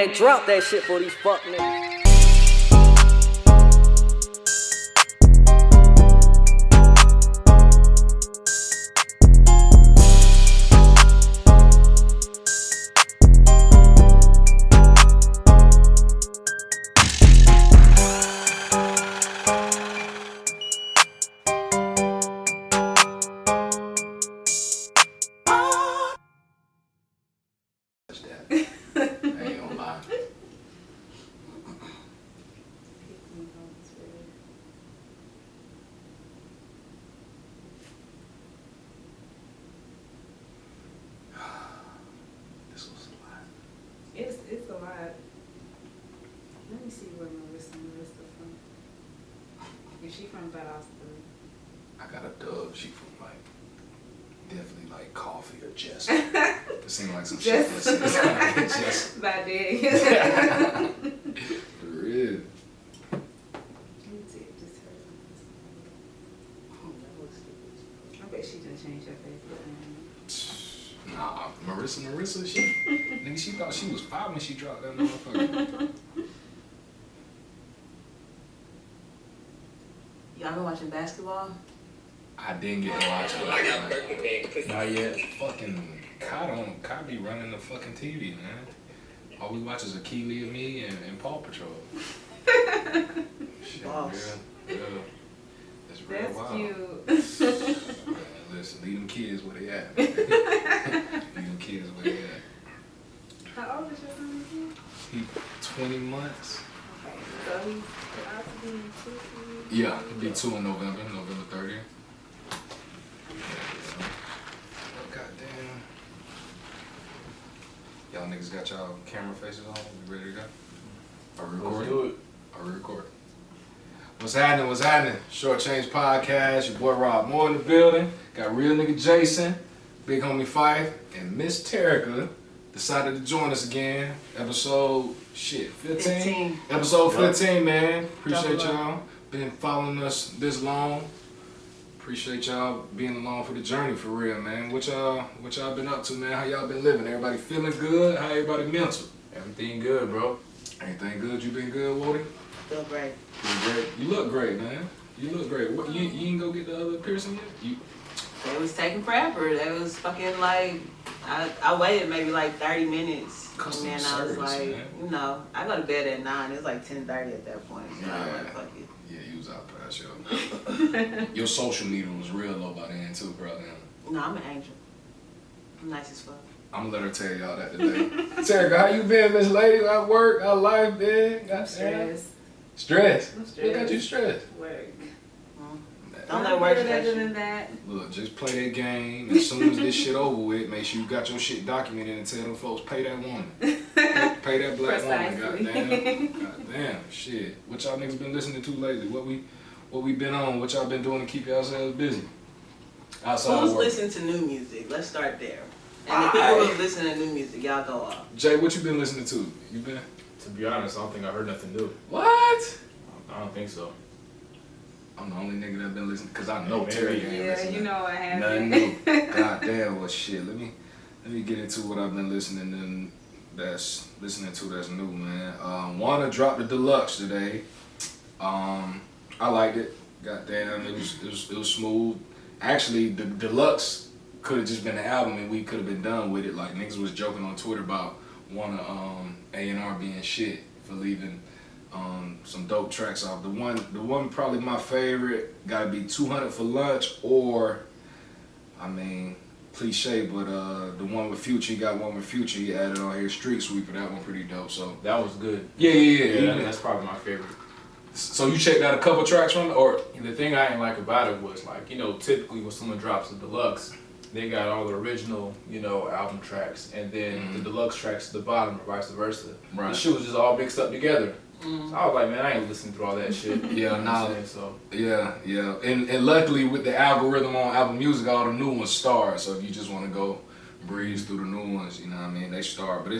ahead, drop that shit for these fuck niggas. It's a lot. Let me see where Marissa from. Is she from Boston? I got a dub. She from definitely coffee or Jess. It seemed like some shit that seems like Jess. By day. For real. Let me see if this her. I bet she done changed her face. Nah, Marissa, she thought she was 5 when she dropped that motherfucker. Y'all been watching basketball? I didn't get to watch it. Not yet. Fucking Kai be running the fucking TV, man. All we watch is Akili and me and Paw Patrol. Shit, Boss. real. It's real That's wild. cute. Man, listen, leave them kids where they at. Leave them kids where they at. How old is your son again? He 20 months. Okay, so he's about to be 2. Yeah, he'll be 2 in November 30th. Goddamn. Y'all niggas got y'all camera faces on? We ready to go? Are we recording? Let's do it. Are we recording? What's happening? Short Change Podcast. Your boy Rob Moore in the building. Got real nigga Jason, big homie Fife, and Miss Terica decided to join us again. Episode 15? Episode 15, man. Appreciate y'all. Been following us this long. Appreciate y'all being along for the journey, for real, man. What y'all been up to, man? How y'all been living? Everybody feeling good? How everybody mental? Everything good, bro. Anything good? You been good, Woody? Feel great. You great? You look great, man. You look great. What? You ain't go get the other piercing yet? It was taking forever. That was fucking I waited maybe 30 minutes. Customer And then I was service, man. I go to bed at 9. It was 10:30 at that point. So I was Yeah. fuck it. Yeah, you was out past your social media was real low by then too, probably. No, I'm an angel. I'm nice as fuck. I'm gonna let her tell y'all that today. Terica, how you been, Miss Lady? How work? How life been? I'm stressed. Stress? I'm What got stressed. you stressed? Work. Don't let work stress better you. than that. Look, just play that game. As soon as this shit over with, make sure you got your shit documented and tell them folks, pay that woman. Pay that black woman, Precisely. goddamn, shit. What y'all niggas been listening to lately? What we been on? What y'all been doing to keep yourselves busy? Outside Who's of work. listening to new music? Let's start there. And the people who's listening to new music, y'all go off. Jay, what you been listening to? You been? To be honest, I don't think I heard nothing new. What? I don't think so. I'm the only nigga that been listening because I know Terry ain't Yeah, listening. you know I have Nothing it. new. Goddamn, well shit. Let me get into what I've been listening to that's new, man. Wanna dropped the deluxe today. I liked it. Goddamn, it was smooth. Actually, the deluxe could have just been an album and we could have been done with it. Like niggas was joking on Twitter about Wanna A&R being shit for leaving some dope tracks off. The one probably my favorite gotta be 200 for Lunch, or I mean cliche, but the one with Future, he got one with Future, he added on here, Street Sweeper, that one pretty dope. So That was good. yeah. That's probably my favorite. So you checked out a couple tracks from it, or And the thing I didn't like about it was typically when someone drops a deluxe, they got all the original, album tracks, and then the deluxe tracks at the bottom, or vice versa. Right. The shit was just all mixed up together. So I was like, man, I ain't listening through all that shit. Yeah, You know what nah. I'm saying? So yeah. And luckily with the algorithm on Apple Music, all the new ones start. So if you just want to go breeze through the new ones, you know what I mean, they start. But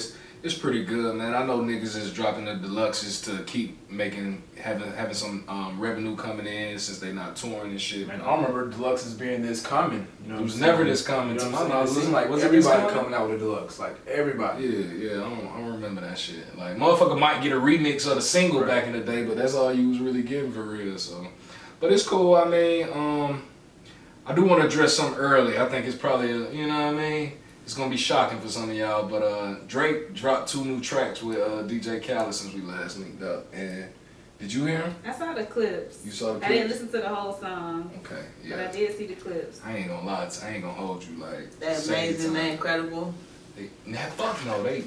It's pretty good, man. I know niggas is dropping the deluxes to keep having some revenue coming in since they not touring and shit. Man, I don't remember deluxes being this common. You know, It was never this common to my knowledge. It like was everybody coming out with a deluxe, like everybody. Yeah. I don't remember that shit. Like motherfucker might get a remix of the single back in the day, but that's all you was really getting for real. So, but it's cool. I mean, I do want to address something early. I think it's probably you know what I mean. It's gonna be shocking for some of y'all, but Drake dropped 2 new tracks with DJ Khaled since we last linked up. And did you hear him? I saw the clips. You saw the clips? I didn't listen to the whole song. Okay, yeah. But I did see the clips. I ain't gonna lie, I ain't gonna hold you like. That amazing, that incredible. Fuck no, they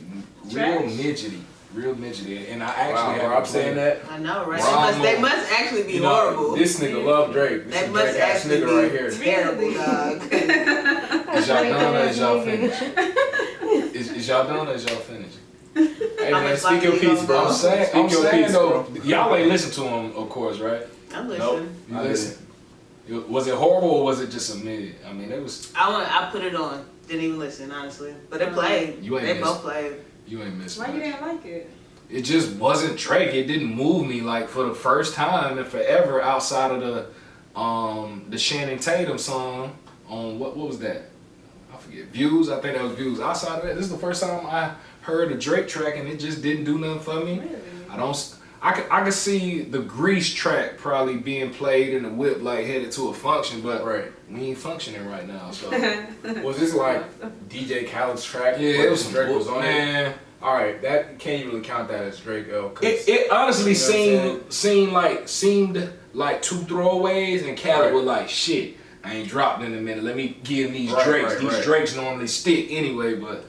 real midgety, and I actually I'm saying that. I know, right? They must actually be horrible. This nigga love Drake. This they must actually nigga be right here. Terrible, dog. Is y'all done or is y'all finished? Is y'all done or is y'all finished? Hey man, speak your piece, bro. I'm saying though, y'all ain't listen to him, of course, right? I'm listening. You listen. Was it horrible or was it just a mid? I mean, it was. I put it on. Didn't even listen, honestly. But it played. They both played. You ain't missing. Why you didn't like it? It just wasn't Drake. It didn't move me like for the first time in forever outside of the Channing Tatum song on what was that? I forget. Views. I think that was Views. Outside of that, this is the first time I heard a Drake track and it just didn't do nothing for me. Really? I could see the Grease track probably being played in the whip like headed to a function, but we ain't functioning right now. So was this like DJ Khaled's track? Yeah, it was some Drake was on man. it. All right, that can't you really count that as Drake? It honestly seemed like 2 throwaways, and Khaled was like, shit, I ain't dropped in a minute. Let me give these Drakes. These Drakes normally stick anyway, but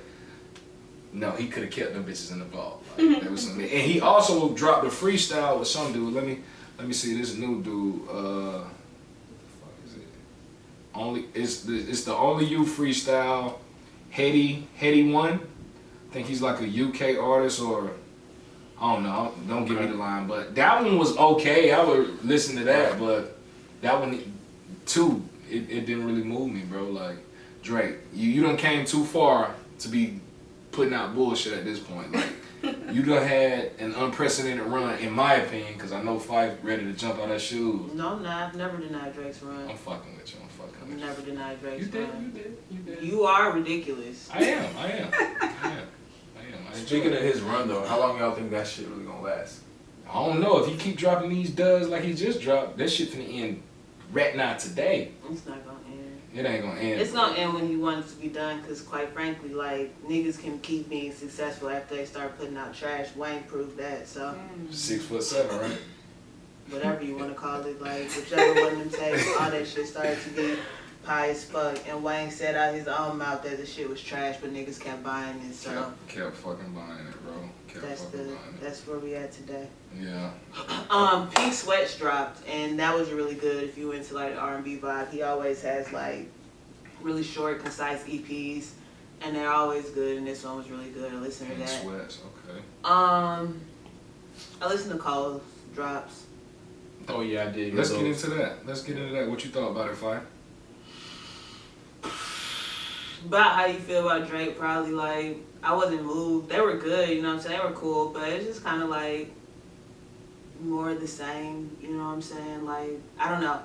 no, he could have kept them bitches in the vault. Like, there was some, and he also dropped a freestyle with some dude. Let me see this new dude. What the fuck is it? It's the Only You freestyle. Heady One. I think he's like a UK artist or I don't know. Don't give me the line, but that one was okay. I would listen to that, but that one too, it didn't really move me, bro. Like Drake, you done came too far to be putting out bullshit at this point. Like you done had an unprecedented run, in my opinion, because I know Fife ready to jump out of shoes. No, I'm not. I've never denied Drake's run. I'm fucking with you. I've never denied Drake's run. You did. You are ridiculous. I am. Speaking of his run though, how long y'all think that shit really gonna last? I don't know. If he keep dropping these duds like he just dropped, that shit finna end right now today. It's not gonna end. It ain't gonna end. It's gonna end when you want it to be done, because quite frankly, like, niggas can keep being successful after they start putting out trash. Wayne proved that, so. 6'7", right? Whatever you want to call it, like, whichever one of them tapes, all that shit started to be pie as fuck. And Wayne said out his own mouth that the shit was trash, but niggas kept buying it, so. Kept fucking buying it, bro. That's where we at today. Yeah. Pink Sweats dropped, and that was really good if you into like the R&B vibe. He always has like really short, concise EPs, and they're always good, and this one was really good. I listened to that. Pink Sweats, okay. I listened to Cole's drops. Oh yeah, I did. Let's get into that. What you thought about it, Fi? About how you feel about Drake, probably like, I wasn't moved. They were good, you know what I'm saying? They were cool, but it's just kind of like more the same, you know what I'm saying? Like, I don't know.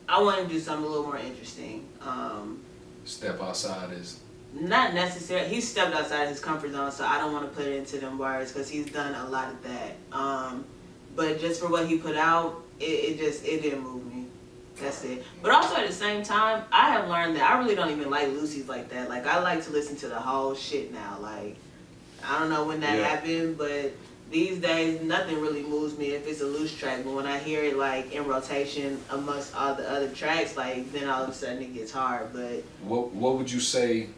I want to do something a little more interesting. Step outside is... Not necessarily. He stepped outside his comfort zone, so I don't want to put it into them words because he's done a lot of that. But just for what he put out, it didn't move me. That's it. But also at the same time, I have learned that I really don't even like Lucy's like that. Like, I like to listen to the whole shit now. Like, I don't know when that happened, but these days, nothing really moves me if it's a loose track. But when I hear it, like, in rotation amongst all the other tracks, like, then all of a sudden it gets hard. But What would you say,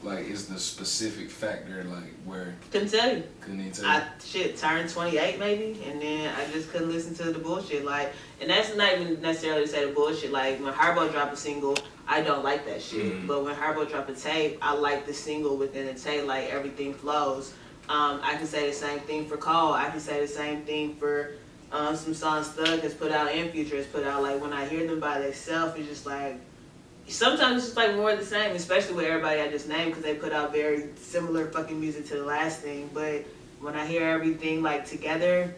like, is the specific factor, like, where... Couldn't tell you. Couldn't even tell you? Turned 28 maybe, and then I just couldn't listen to the bullshit. Like, and that's not even necessarily to say the bullshit. Like, when Herbo dropped a single, I don't like that shit. Mm-hmm. But when Herbo dropped a tape, I like the single within the tape. Like, everything flows. I can say the same thing for Cole. I can say the same thing for some songs Thug has put out and Future has put out. Like, when I hear them by themselves, it's just like, sometimes it's just like more of the same, especially with everybody I just named, because they put out very similar fucking music to the last thing. But when I hear everything like together,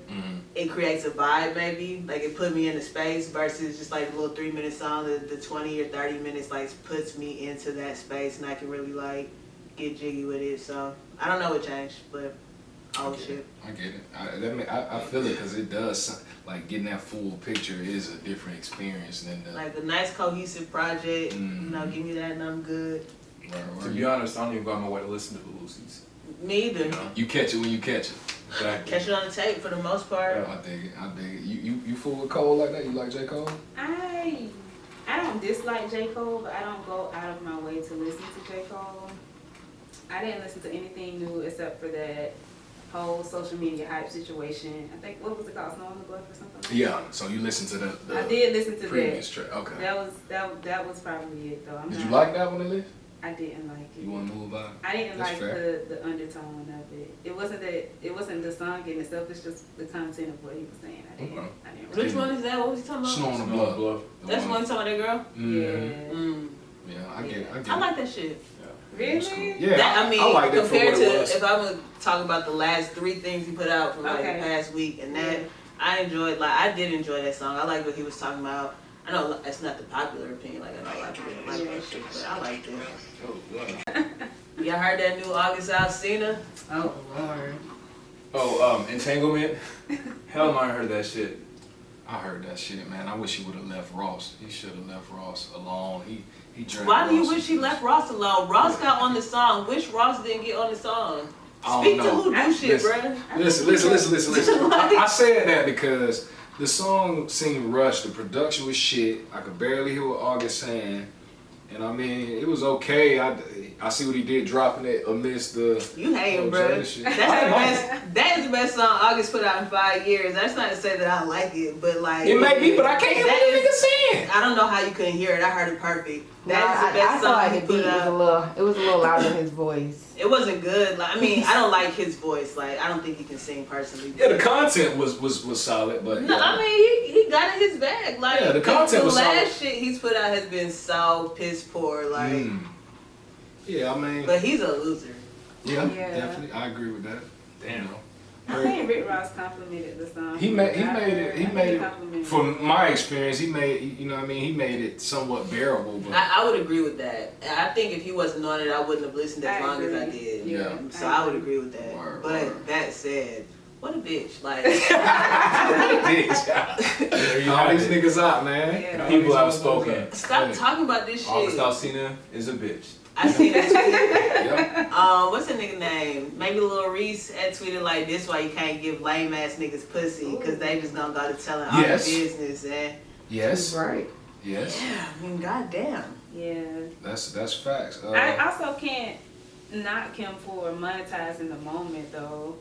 it creates a vibe maybe. Like it put me in a space versus just like a little 3-minute song. The 20 or 30 minutes like puts me into that space and I can really like get jiggy with it. So I don't know what changed, but shit. I get it. I feel it because it does, like getting that full picture is a different experience than the. Like a nice cohesive project, you know, give me that and I'm good. To be honest, I don't even go out my way to listen to the Lucy's. Me either. You catch it when you catch it. Exactly. Catch it on the tape for the most part. I dig it. You fool with Cole like that? You like J. Cole? I don't dislike J. Cole, but I don't go out of my way to listen to J. Cole. I didn't listen to anything new except for that whole social media hype situation. I think, what was it called? Snow on the Bluff or something like Yeah. that? So you listened to the I did listen to previous that. track. Okay. That was probably it though. Did you like that one, at least? I didn't like it. You want to move about it? I didn't That's like fair. the undertone of it. It wasn't the song in itself. It's just the content of what he was saying. I didn't. Okay. I didn't. Which one is that? What was he talking about? Snow on the Snow on the Bluff. Bluff. That's one talking about that girl? Mhm. Yeah. Yeah, I get it. I like that shit. It's cool. Really? Yeah, That, I mean, I liked it for compared what it to was. if I would talk about the last 3 things he put out from like Okay. the past week, and that I enjoyed. Like I did enjoy that song. I like what he was talking about. I know it's not the popular opinion. Like I know a lot of people didn't like that shit, but I liked it. Oh, wow. Y'all heard that new August Alsina? Oh Lord. Oh, Entanglement? Hell no, I heard that shit. I heard that shit, man. I wish he would have left Ross. He should have left Ross alone. He dragged Why do you Ross wish he into left Ross alone? Ross got on the song. Wish Ross didn't get on the song. I Speak don't to know. who do shit, Listen. bruh. Listen. I said that because the song seemed rushed. The production was shit. I could barely hear what August saying. And I mean, it was okay. I see what he did dropping it amidst the. You hating, bro. Jada That's shit. the best. That is the best song August put out in 5 years. That's not to say that I like it, but like It may be, but I can't hear what the nigga saying. I don't know how you couldn't hear it. I heard it perfect. That is the I best feel song like he the put beat was out. it was a little loud in his voice. It wasn't good. Like I mean, I don't like his voice. Like I don't think he can sing personally. Yeah, the content was solid, but No, yeah. I mean he got in his bag. Like Yeah, the content was solid. last shit he's put out has been so piss poor. Like, Yeah, I mean, but he's a loser. yeah, Yeah. definitely, I agree with that. Damn. I think Rick Ross complimented the song. He made it. complimented From my experience, he made, you know what I mean, he made it somewhat bearable. But I would agree with that. I think if he wasn't on it, I wouldn't have listened as I long as I agree. did. Yeah. So I would agree with that. Word, but word. that said, what a bitch. Like, There you all have these it. niggas out, man. Yeah. All People these have motherfuckers spoken. out. stop Hey. talking about this August shit. Alsina is a bitch. I seen that tweet. Yeah. What's the nigga name? Maybe Lil Reese had tweeted like this: why you can't give lame ass niggas pussy because they just gonna go to telling all the Yes. business. And Yes. Right. Yes. yeah, I mean, goddamn. Yeah. That's facts. I also can't knock him for monetizing the moment though.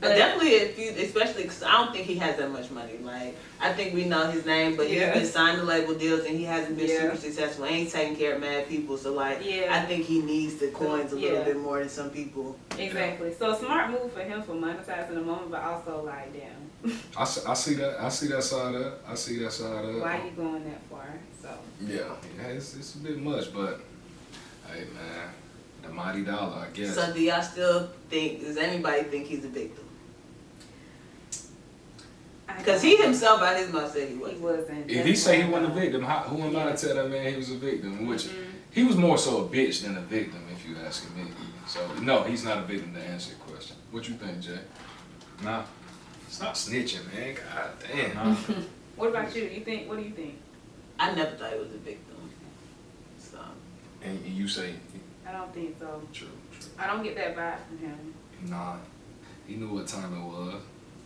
But definitely, if you, especially because I don't think he has that much money. Like, I think we know his name, but he's Yeah. been signed to label deals and he hasn't been Yeah. super successful. Ain't taking care of mad people, so like, Yeah. I think he needs the coins a little Yeah. bit more than some people. Exactly. So a smart move for him for monetizing the moment, but also like, damn, I see that. I see that side of it. I see that side of it. why you going that far? So Yeah, it's a bit much, but hey, man, the mighty dollar, I guess. So do y'all still think? Does anybody think he's a victim? Because he himself, by his mouth, said he he wasn't. wasn't. If he say he wasn't a victim, who am I to tell that man he was a victim? Which he was more so a bitch than a victim, if you asking me. So no, he's not a victim to answer your question. What you think, Jay? Nah. Stop snitching, man. God damn. Nah. What about you? What do you think? I never thought he was a victim. So And you say I don't think so. true. I don't get that vibe from him. Nah, he knew what time it was.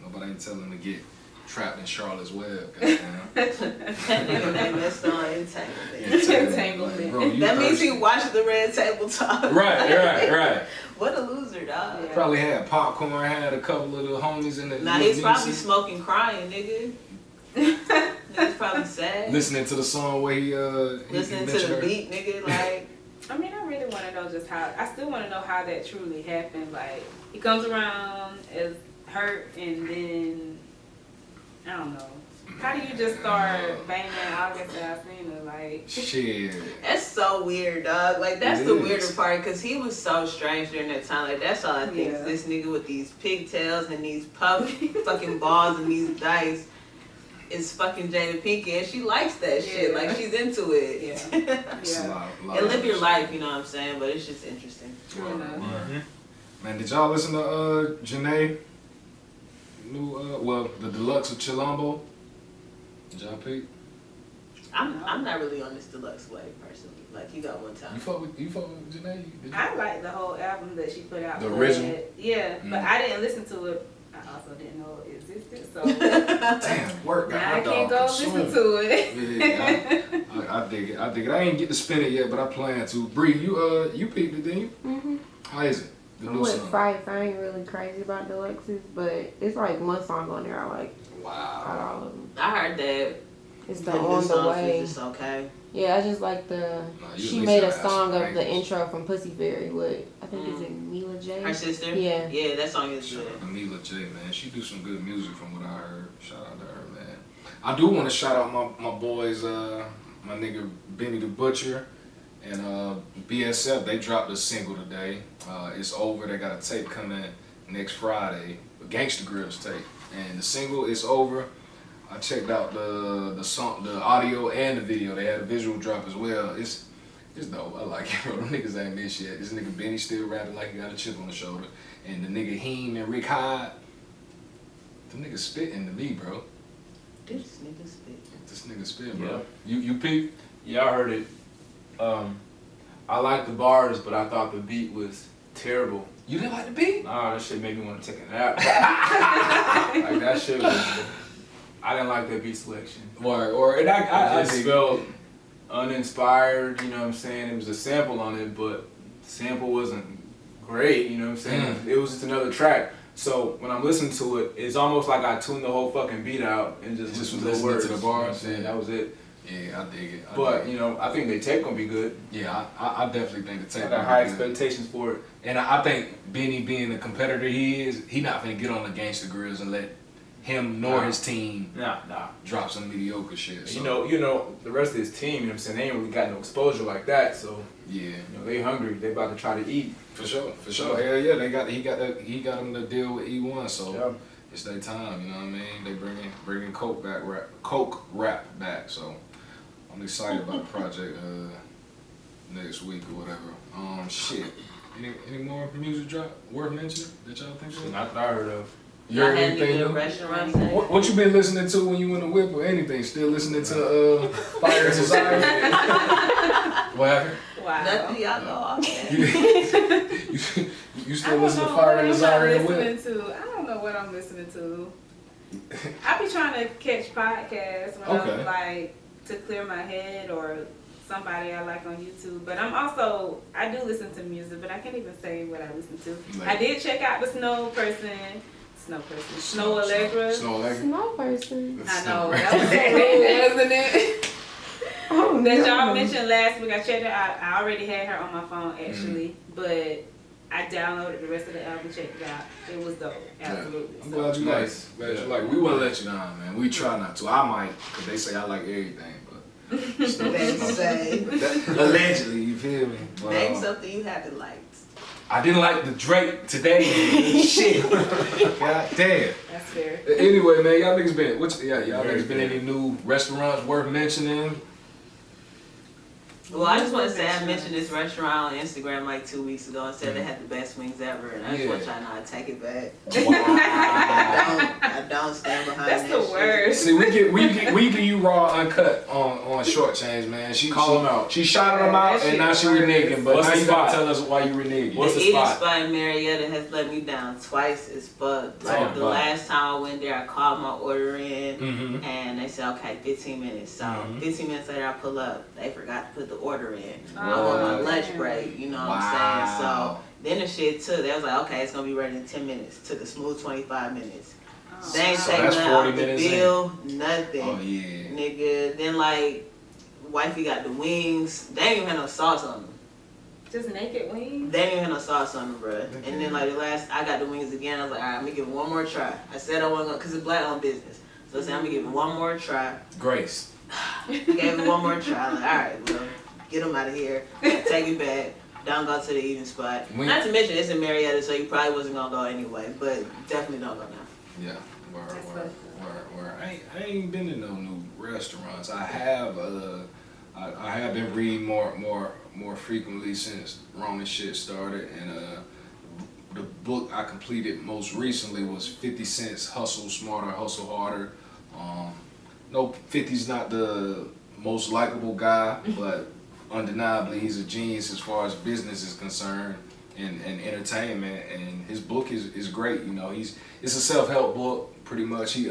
Nobody ain't telling him to get trapped in Charlotte's Web. Goddamn. that nigga name that song Entanglement. Entanglement. Bro, you That means thirsty. he watched the Red Table Talk. Right. What a loser, dog. Yeah. Probably had popcorn, had a couple of the homies in the. Nah, he's probably smoking, crying, nigga. Nigga's probably sad. listening to the song where he Listening to mentioned the her. beat, nigga. Like, I mean, I really want to know just how. I still want to know how that truly happened. Like, he comes around as hurt, and then I don't know. How do you just start banging August Alsina? Like, Shit. That's so weird, dog. Like, that's It the is. weirder part, because he was so strange during that time. Like, that's all I think. Yeah. This nigga with these pigtails and these puff fucking balls and these dice is fucking Jada Pinkett, and she likes that shit. Yeah. Like, she's into it. Yeah. It's a yeah. lot And of live your shit. life, you know what I'm saying? But it's just interesting. True enough. Man, did y'all listen to Janae? New the deluxe of Chilombo? Did y'all peep? I'm not really on this deluxe wave, personally. Like, you got one time. You fuck with Janae? Did you? I like the whole album that she put out. The but- original? Yeah, Mm. but I didn't listen to it. I also didn't know it existed, so Damn, work got now my I can't dog go consumed. listen to it. Yeah, I dig it. I dig it. I ain't get to spin it yet, but I plan to. Bree, you peeped it, didn't you? Mm-hmm. How is it? The I new went song. fights. I ain't really crazy about deluxes, but it's like one song on there I like. Not Wow. all of them. I heard that It's the the new On the songs Way. was just okay. Yeah, I just like the. Nah, you She at made a least gotta song have of some the angles. intro from Pussy Fairy with I think is it Mila J. Her sister? Yeah. Yeah, that song is Shout good. out to Mila J, man. She do some good music from what I heard. Shout out to her, man. I do want to shout out my boys, my nigga Benny the Butcher and BSF. They dropped a single today. It's over. They got a tape coming next Friday, a Gangsta Grills tape. And the single is over. I checked out the song, the audio and the video. They had a visual drop as well. It's dope. I like it, bro. Them niggas ain't missed yet. This nigga Benny still rapping like he got a chip on the shoulder. And the nigga Heem and Rick Hyde, them niggas spitting to me, bro. This nigga spit. This nigga spitting, bro. Yeah. You peep? Yeah, I heard it. I liked the bars, but I thought the beat was terrible. You didn't like the beat? Nah, that shit made me want to take a nap. Like, that shit was... I didn't like that beat selection. And I It just felt uninspired, you know what I'm saying? It was a sample on it, but the sample wasn't great, you know what I'm saying? It was just another track. So when I'm listening to it, it's almost like I tuned the whole fucking beat out and just listened to the listening words. to the you know what I'm bars, saying? yeah. That was it. Yeah, I dig it. But, you know, I think the tape gonna be good. Yeah, I definitely think the I tape. got high expectations for it. And I think Benny being the competitor he is, he not finna get on the Gangsta Grills and let him nor his team Nah. drop some mediocre shit. So, You know, the rest of his team, you know what I'm saying, they ain't really got no exposure like that, so yeah, you know, they hungry, they about to try to eat. for sure. Hell yeah, he got him to deal with E1, so Yeah. it's their time. You know what I mean? They bringing Coke rap back. So I'm excited about the project next week or whatever. Shit. Any more music drop worth mentioning that y'all think of? Not that I heard of. You I heard had any anything? good new? restaurants. What you been listening to when you in the whip or anything? Still listening to Fire and Desire? What happened? Wow. Nothing, y'all go off that. You still listen to Fire and Desire in the whip? I don't know what I'm listening to. I be trying to catch podcasts when Okay. I'm like to clear my head or somebody I like on YouTube. But I do listen to music, but I can't even say what I listen to. Like- I did check out the Snow Allegra. Snow Allegra. Snow person. I know, that was so rude, wasn't it? Oh, That no. y'all mentioned last week. I checked it out. I already had her on my phone actually, but I downloaded the rest of the album, checked it out. It was dope, absolutely. I'm So, glad you Nice. like. Glad you like. We wouldn't let you down, man. We try not to. I might, cause they say I like everything, but Snow- They Snow- say. allegedly, you feel me? But, Name something you haven't liked. I didn't like the Drake today. Shit. God damn. that's fair. Anyway, man, y'all niggas been y'all niggas been any new restaurants worth mentioning? Well, I just want to say I mentioned this restaurant on Instagram like 2 weeks ago and said they had the best wings ever, and I just want y'all to know I take it back. Wow. I don't stand behind That's that the shit. worst. See, we give you raw uncut on short change, man. Call 'em out. She shouted them out, That and shit now she works. reneging. But What's now the you gotta spot? tell us why you reneging. What's The the eating spot? spot in Marietta has let me down twice as fuck. Like Damn, the wow. last time I went there, I called my order in, Mm-hmm. and they said, okay, 15 minutes. So Mhm. 15 minutes later, I pull up. They forgot to put the order in. Oh, I'm on my damn. lunch break, you know what I'm saying? So then the shit took. They was like, okay, it's gonna be ready in 10 minutes. Took a smooth 25 minutes. Oh, They ain't So take that's nothing 40 off the minutes in. bill, nothing. Oh yeah. Nigga, then like, wifey got the wings. They ain't even had no sauce on them. Just naked wings? They ain't even had no sauce on them, bruh. And then like the last, I got the wings again. I was like, alright, let me give it one more try. I said I wasn't gonna, cause it's black owned business. So I said, I'm gonna give it one more try. Grace. Gave it one more try. Like, all right, well, get him out of here. Take it back. Don't go to the eating spot. Not to mention it's in Marietta, so you probably wasn't gonna go anyway. But definitely don't go now. Yeah. Word. I ain't been to no new restaurants. I have I have been reading more frequently since Roman shit started, and the book I completed most recently was 50 Cent's Hustle Smarter, Hustle Harder. No, 50's not the most likable guy, but undeniably he's a genius as far as business is concerned and entertainment, and his book is great. You know, it's a self-help book pretty much. He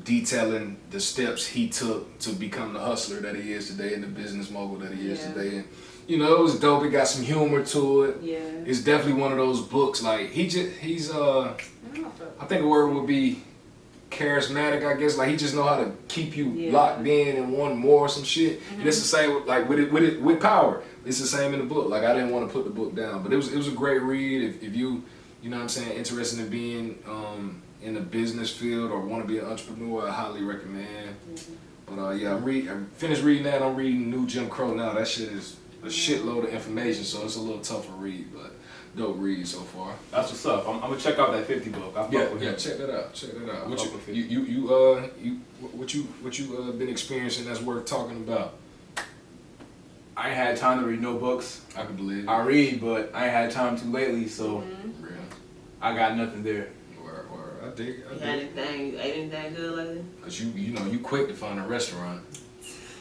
detailing the steps he took to become the hustler that he is today and the business mogul that he is today. And you know, it was dope. It got some humor to it. Yeah. It's definitely one of those books. Like he's I think the word would be charismatic, I guess. Like he just know how to keep you locked in and wanting more or some shit. And it's the same like with power. It's the same in the book. Like I didn't want to put the book down, but it was a great read. If you know what I'm saying, interested in being in the business field or want to be an entrepreneur, I highly recommend. But I finished reading that. I'm reading New Jim Crow now. That shit is a shitload of information, so it's a little tougher read, but dope read so far. That's what's up. I'm gonna check out that 50 book. I fuck with him. Check that out. What fuck with you been experiencing that's worth talking about? I ain't had time to read no books. I can believe it. I read, but I ain't had time to lately, so I got nothing there. Word. I dig. You ate anything good lately? Cause you quick to find a restaurant.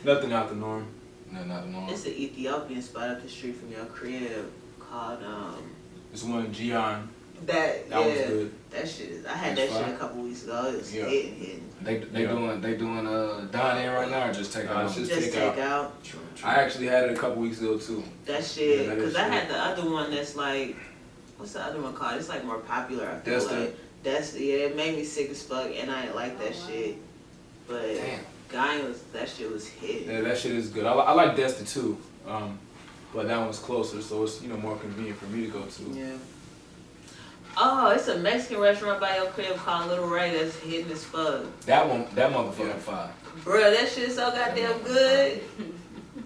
Nothing out the norm. Nothing out the norm. It's an Ethiopian spot up the street from your crib called It's one in Gion. That was good. That shit is. I had that shit a couple weeks ago. It was hitting. They doing dine in right now or just take out? Just take out. True. I actually had it a couple weeks ago too. That shit, because I had the other one that's like, what's the other one called? It's like more popular. I feel like it made me sick as fuck, and I didn't like that shit. But that shit was hitting. Yeah, that shit is good. I like Desta too, but that one's closer, so it's more convenient for me to go to. Yeah. Oh, it's a Mexican restaurant by your crib called Little Ray that's hitting as fuck. That motherfucker fire. Bruh, that shit is so goddamn good.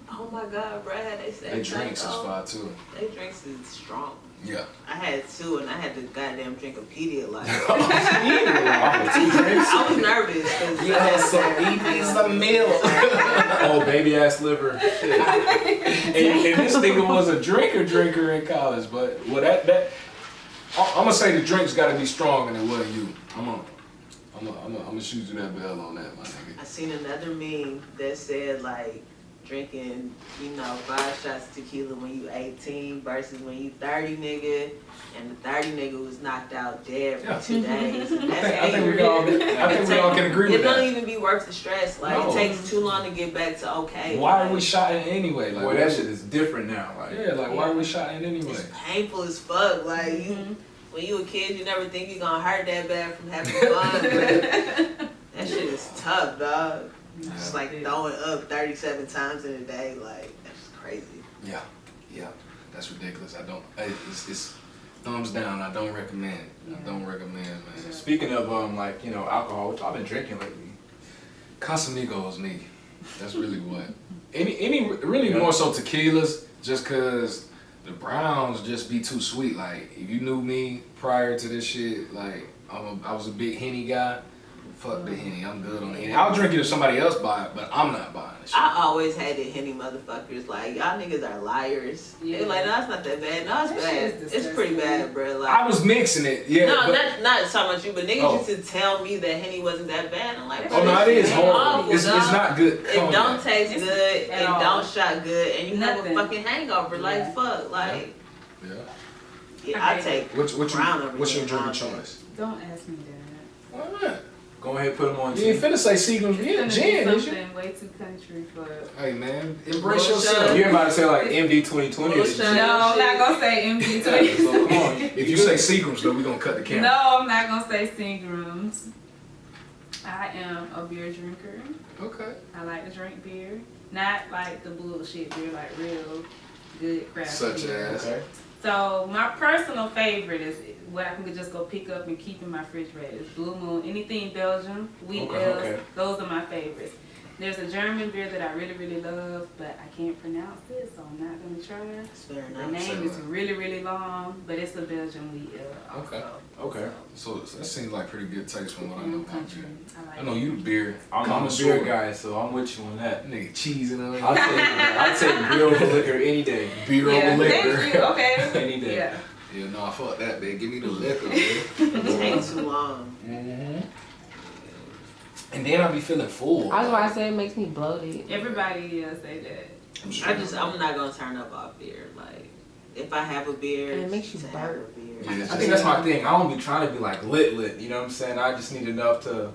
Oh my god, bruh, how they say They drinks is fire too. They drinks is strong. Yeah. I had two, and I had to goddamn drink a Pedialyte. I I was nervous because You had some milk. Oh, baby ass liver. Shit. and this nigga was a drinker in college, but I'm gonna say the drink's gotta be stronger than what you. I'm gonna shoot you that bell on that, my nigga. I seen another meme that said like drinking, 5 shots of tequila when you 18 versus when you 30, nigga, and the 30 nigga was knocked out dead for 2 days. I think we all can agree with that. It that. don't even be worth the stress. Like it takes too long to get back to okay. Why are we shotting anyway? Like, boy, that shit is different now. Like, why are we shotting anyway? It's painful as fuck. Like when you a kid, you never think you're gonna hurt that bad from having fun. That shit is tough, dog. It's like throwing up 37 times in a day. Like that's crazy. Yeah, that's ridiculous. It's thumbs down. I don't recommend. I don't recommend, man. Speaking of alcohol, which I've been drinking lately. Casamigos, me. That's really what. Really more so tequilas, just cause the browns just be too sweet. Like if you knew me prior to this shit, like I was a big Henny guy. Fuck the Henny, I'm good on the Henny. I'll drink it if somebody else buy it, but I'm not buying it. I always hated Henny motherfuckers. Like y'all niggas are liars. Yeah. They're like, no, it's not that bad. No, it's bad. It's pretty bad, bro. Like I was mixing it, yeah. no, but, not talking about you, but niggas used to tell me that Henny wasn't that bad. I'm like, bro, oh no, it is horrible. awful, It's not good. It don't taste good. It all. don't shot good, and you have a Nothing. fucking hangover. Like fuck, like Yeah. I take What's your brown over drinking here. choice? Don't ask me that. Why not? Go ahead, put them on You ain't tea. finna say Seagram's. Yeah, It's gin, gonna be is you? something way too country for. Hey man, embrace Bullshit. yourself. You're about to say like MD 2020 or Bullshit. some shit. No, I'm not gonna say MD So come on. If you say Seagram's though, we gonna cut the camera. No, I'm not gonna say Seagram's. I am a beer drinker. Okay. I like to drink beer. Not like the bullshit beer, like real good craft Such beer. as. Okay. So So my personal favorite is what I can just go pick up and keep in my refrigerator. Is Blue Moon. Anything Belgium, wheat ales, Okay. those are my favorites. There's a German beer that I really, really love, but I can't pronounce it, so I'm not gonna try. That's fair The enough. name is really, really long, but it's a Belgian wheat ale. Okay. Okay. So that seems like pretty good taste from what I know about Country. beer. I like I know you the beer. I'm a connoisseur. beer guy, so I'm with you on that. Nigga cheesing on I'll take beer over liquor any day. beer Yeah, over liquor. thank you. Okay. Any day. Yeah. Yeah, no, fuck that, man. Give me the liquor, man. It takes too long. Mm-hmm. And then I be feeling full. I was about to say it makes me bloated. Everybody say that. I'm sure. I'm not gonna turn up off beer. Like, if I have a beer, And it makes you just have a burp. beer. Yeah, I think that's my thing. I don't be trying to be like lit, you know what I'm saying? I just need enough to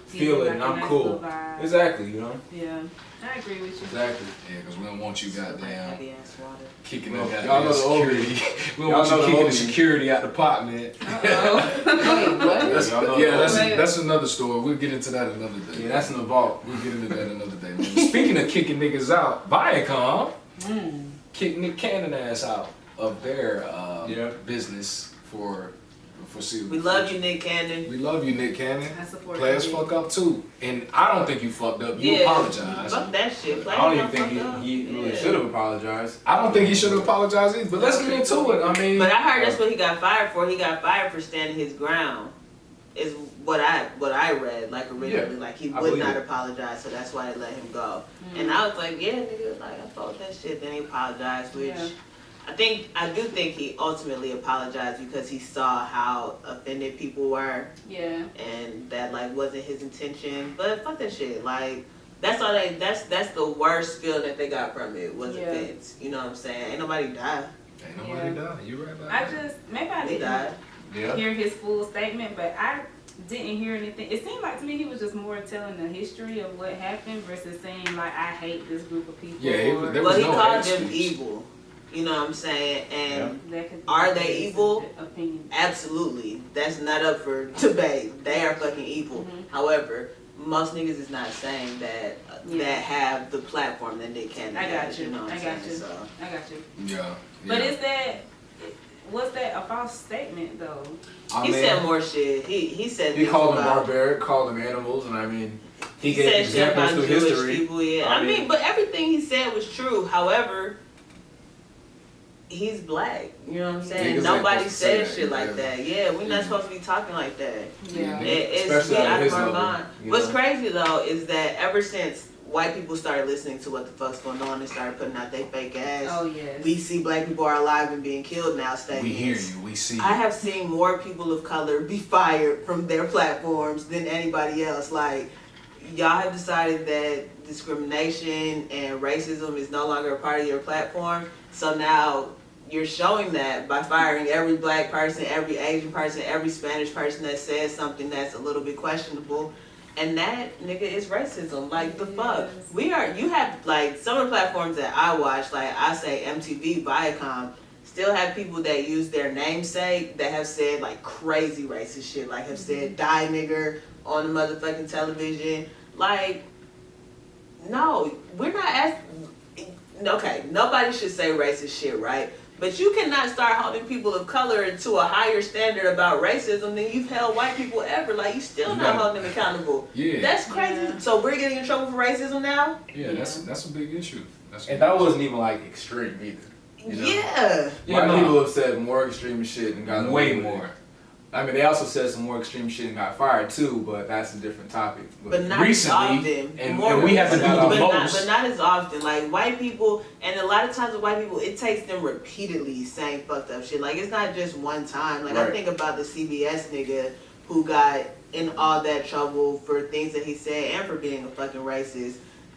feel it and I'm cool. Exactly, you know? Yeah, I agree with you. Exactly. Yeah, because we don't want you goddamn Heavy ass water. kicking Well, that y'all goddamn know the security. We don't Y'all want you know the kicking the old me. security out the pot, man. Uh-oh. Wait, what? That's, Y'all know yeah, the that's, old me. that's another story. We'll get into that another day. Yeah, that's in the vault. We'll get into that another day, man. Speaking of kicking niggas out, Viacom Mm. kicked Nick Cannon ass out of their Yeah. business for foreseeable. We love you, Nick Cannon. We love you, Nick Cannon. I support Players you. fuck up too, and I don't think you fucked up. You Yeah. apologize. Fuck that shit. I don't even Players think fucked up. he really Yeah. should have apologized. I don't think he should have apologized either. But let's get into it. I mean, But I heard that's what he got fired for. He got fired for standing his ground. Is what I read, like originally. Yeah, Like he I would believe not it. apologize, so that's why they let him go. Mm. And I was like, yeah, nigga, like I felt that shit. Then he apologized, which Yeah. I do think he ultimately apologized because he saw how offended people were, Yeah. and that like wasn't his intention. But fuck that shit. Like that's all they. That's the worst feeling that they got from it was Yeah. offense. You know what I'm saying? Ain't nobody died. ain't nobody died. You right about I that. just maybe I They didn't died. Yeah. hear his full statement, but I didn't hear anything. It seemed like to me he was just more telling the history of what happened versus saying like I hate this group of people. Yeah, it or- was- there Well, he no called hate them speech. evil. You know what I'm saying? And That could be Are they his evil? Opinion. absolutely, that's not up for debate. They are fucking evil. Mhm. However, most niggas is not saying that Yeah. that have the platform that Nick Cannon I got has. you. You know what I I'm got saying? you. So I got you. Yeah. But yeah. was that a false statement though? I he mean, said more shit. He said He things called them about- barbaric, called them animals, and I mean, he He gave said shit examples about through Jewish history. people. Yeah, I I mean, mean- but everything he said was true. However, he's black. You know what I'm saying? Niggas ain't Nobody supposed to say says that, shit like yeah. that. Yeah, we're Yeah. not supposed to be talking like that. Yeah. It's Especially we out of out of his our level, mind. you What's know? crazy though is that ever since white people started listening to what the fuck's going on and started putting out their fake ass, Oh yes. we see black people are alive and being killed now we statements. hear you. We see you. I have seen more people of color be fired from their platforms than anybody else. Like, y'all have decided that discrimination and racism is no longer a part of your platform. So now you're showing that by firing every black person, every Asian person, every Spanish person that says something that's a little bit questionable. And that, nigga, is racism. Like, the fuck? Yes. You have, like, some of the platforms that I watch, like, I say MTV, Viacom, still have people that use their namesake that have said, like, crazy racist shit. Like, have said, die nigger on the motherfucking television. Like, no, we're not asking. Okay, nobody should say racist shit, right? But you cannot start holding people of color to a higher standard about racism than you've held white people ever. Like, you still You not gotta- holding them accountable. Yeah. That's crazy. Yeah. So we're getting in trouble for racism now? Yeah, that's a big issue. That's a And big that issue. wasn't even like extreme either. You know? Yeah. Yeah, White no. people have said more extreme shit and got way away with it. more. I mean, they also said some more extreme shit and got fired too, but that's a different topic. But not Recently, as often. and More we have to do recently, the but not, most. but not as often. Like, white people, and a lot of times with white people, it takes them repeatedly saying fucked up shit. Like, it's not just one time. Like, I Right. think about the CBS nigga who got in all that trouble for things that he said and for being a fucking racist.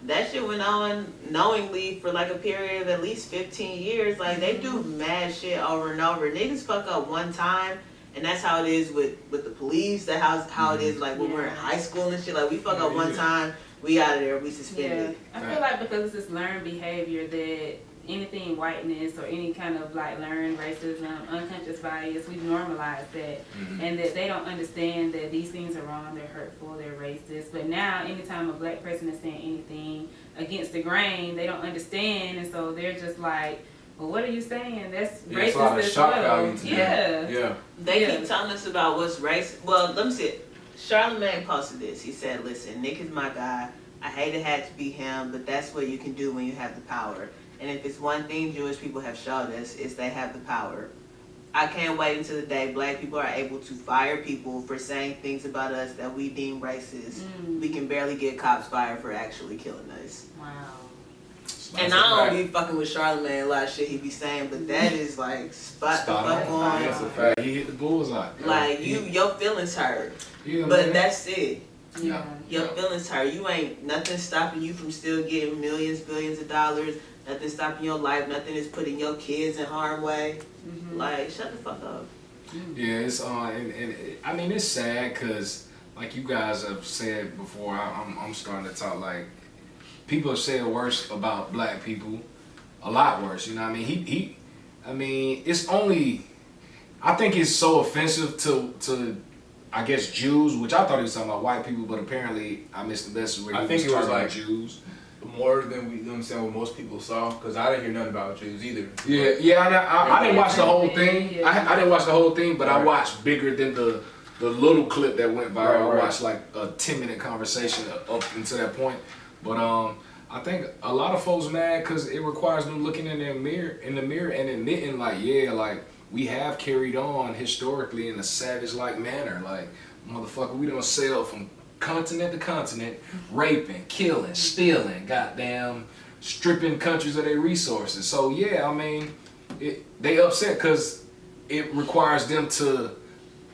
That shit went on knowingly for like a period of at least 15 years. Like, they do mad shit over and over. Niggas fuck up one time, and that's how it is with the police. That how it is like when we're in high school and shit. Like, we fuck up one Yeah. time, we out of there, we Yeah, suspended. I feel like because it's this learned behavior that anything whiteness or any kind of like learned racism, unconscious bias, we normalize that, and that they don't understand that these things are wrong, they're hurtful, they're racist. But now, anytime a black person is saying anything against the grain, they don't understand, and so they're just like well, what are you saying? That's Yeah, it's a lot racist of as shock well. value to Yeah. Yeah. They Yeah. keep telling us about what's race. Well, let me see it. Charlamagne posted this. He said, listen, Nick is my guy. I hate it had to be him, but that's what you can do when you have the power. And if it's one thing Jewish people have showed us, is they have the power. I can't wait until the day black people are able to fire people for saying things about us that we deem racist. We can barely get cops fired for actually killing us. Wow. And I don't be fucking with Charlamagne a lot of shit he be saying, but that is like spot the fuck on. That's a fact. He hit the bullseye. Like your feelings hurt, Yeah, but man. that's it. Yeah. Your feelings hurt. You ain't nothing stopping you from still getting millions, billions of dollars. Nothing stopping your life. Nothing is putting your kids in harm's way. Like shut the fuck up. Yeah, it's and I mean it's sad because like you guys have said before, I'm starting to talk like people have said worse about black people, a lot worse. You know what I mean? I mean it's only, I think it's so offensive to I guess Jews, which I thought he was talking about white people, but apparently I missed the message where he I think was it was talking like about Jews. More than we, you know what I'm saying, what most people saw, because I didn't hear nothing about Jews either. Yeah, I didn't watch the whole thing. Yeah. I didn't watch the whole thing, but I Right. watched bigger than the little clip that went viral. Right. I watched like a 10-minute conversation up until that point. But I think a lot of folks mad because it requires them looking in the mirror and admitting like, yeah, like we have carried on historically in a savage-like manner. Like, motherfucker, we don't sell from continent to continent, raping, killing, stealing, goddamn, stripping countries of their resources. So yeah, I mean, they upset because it requires them to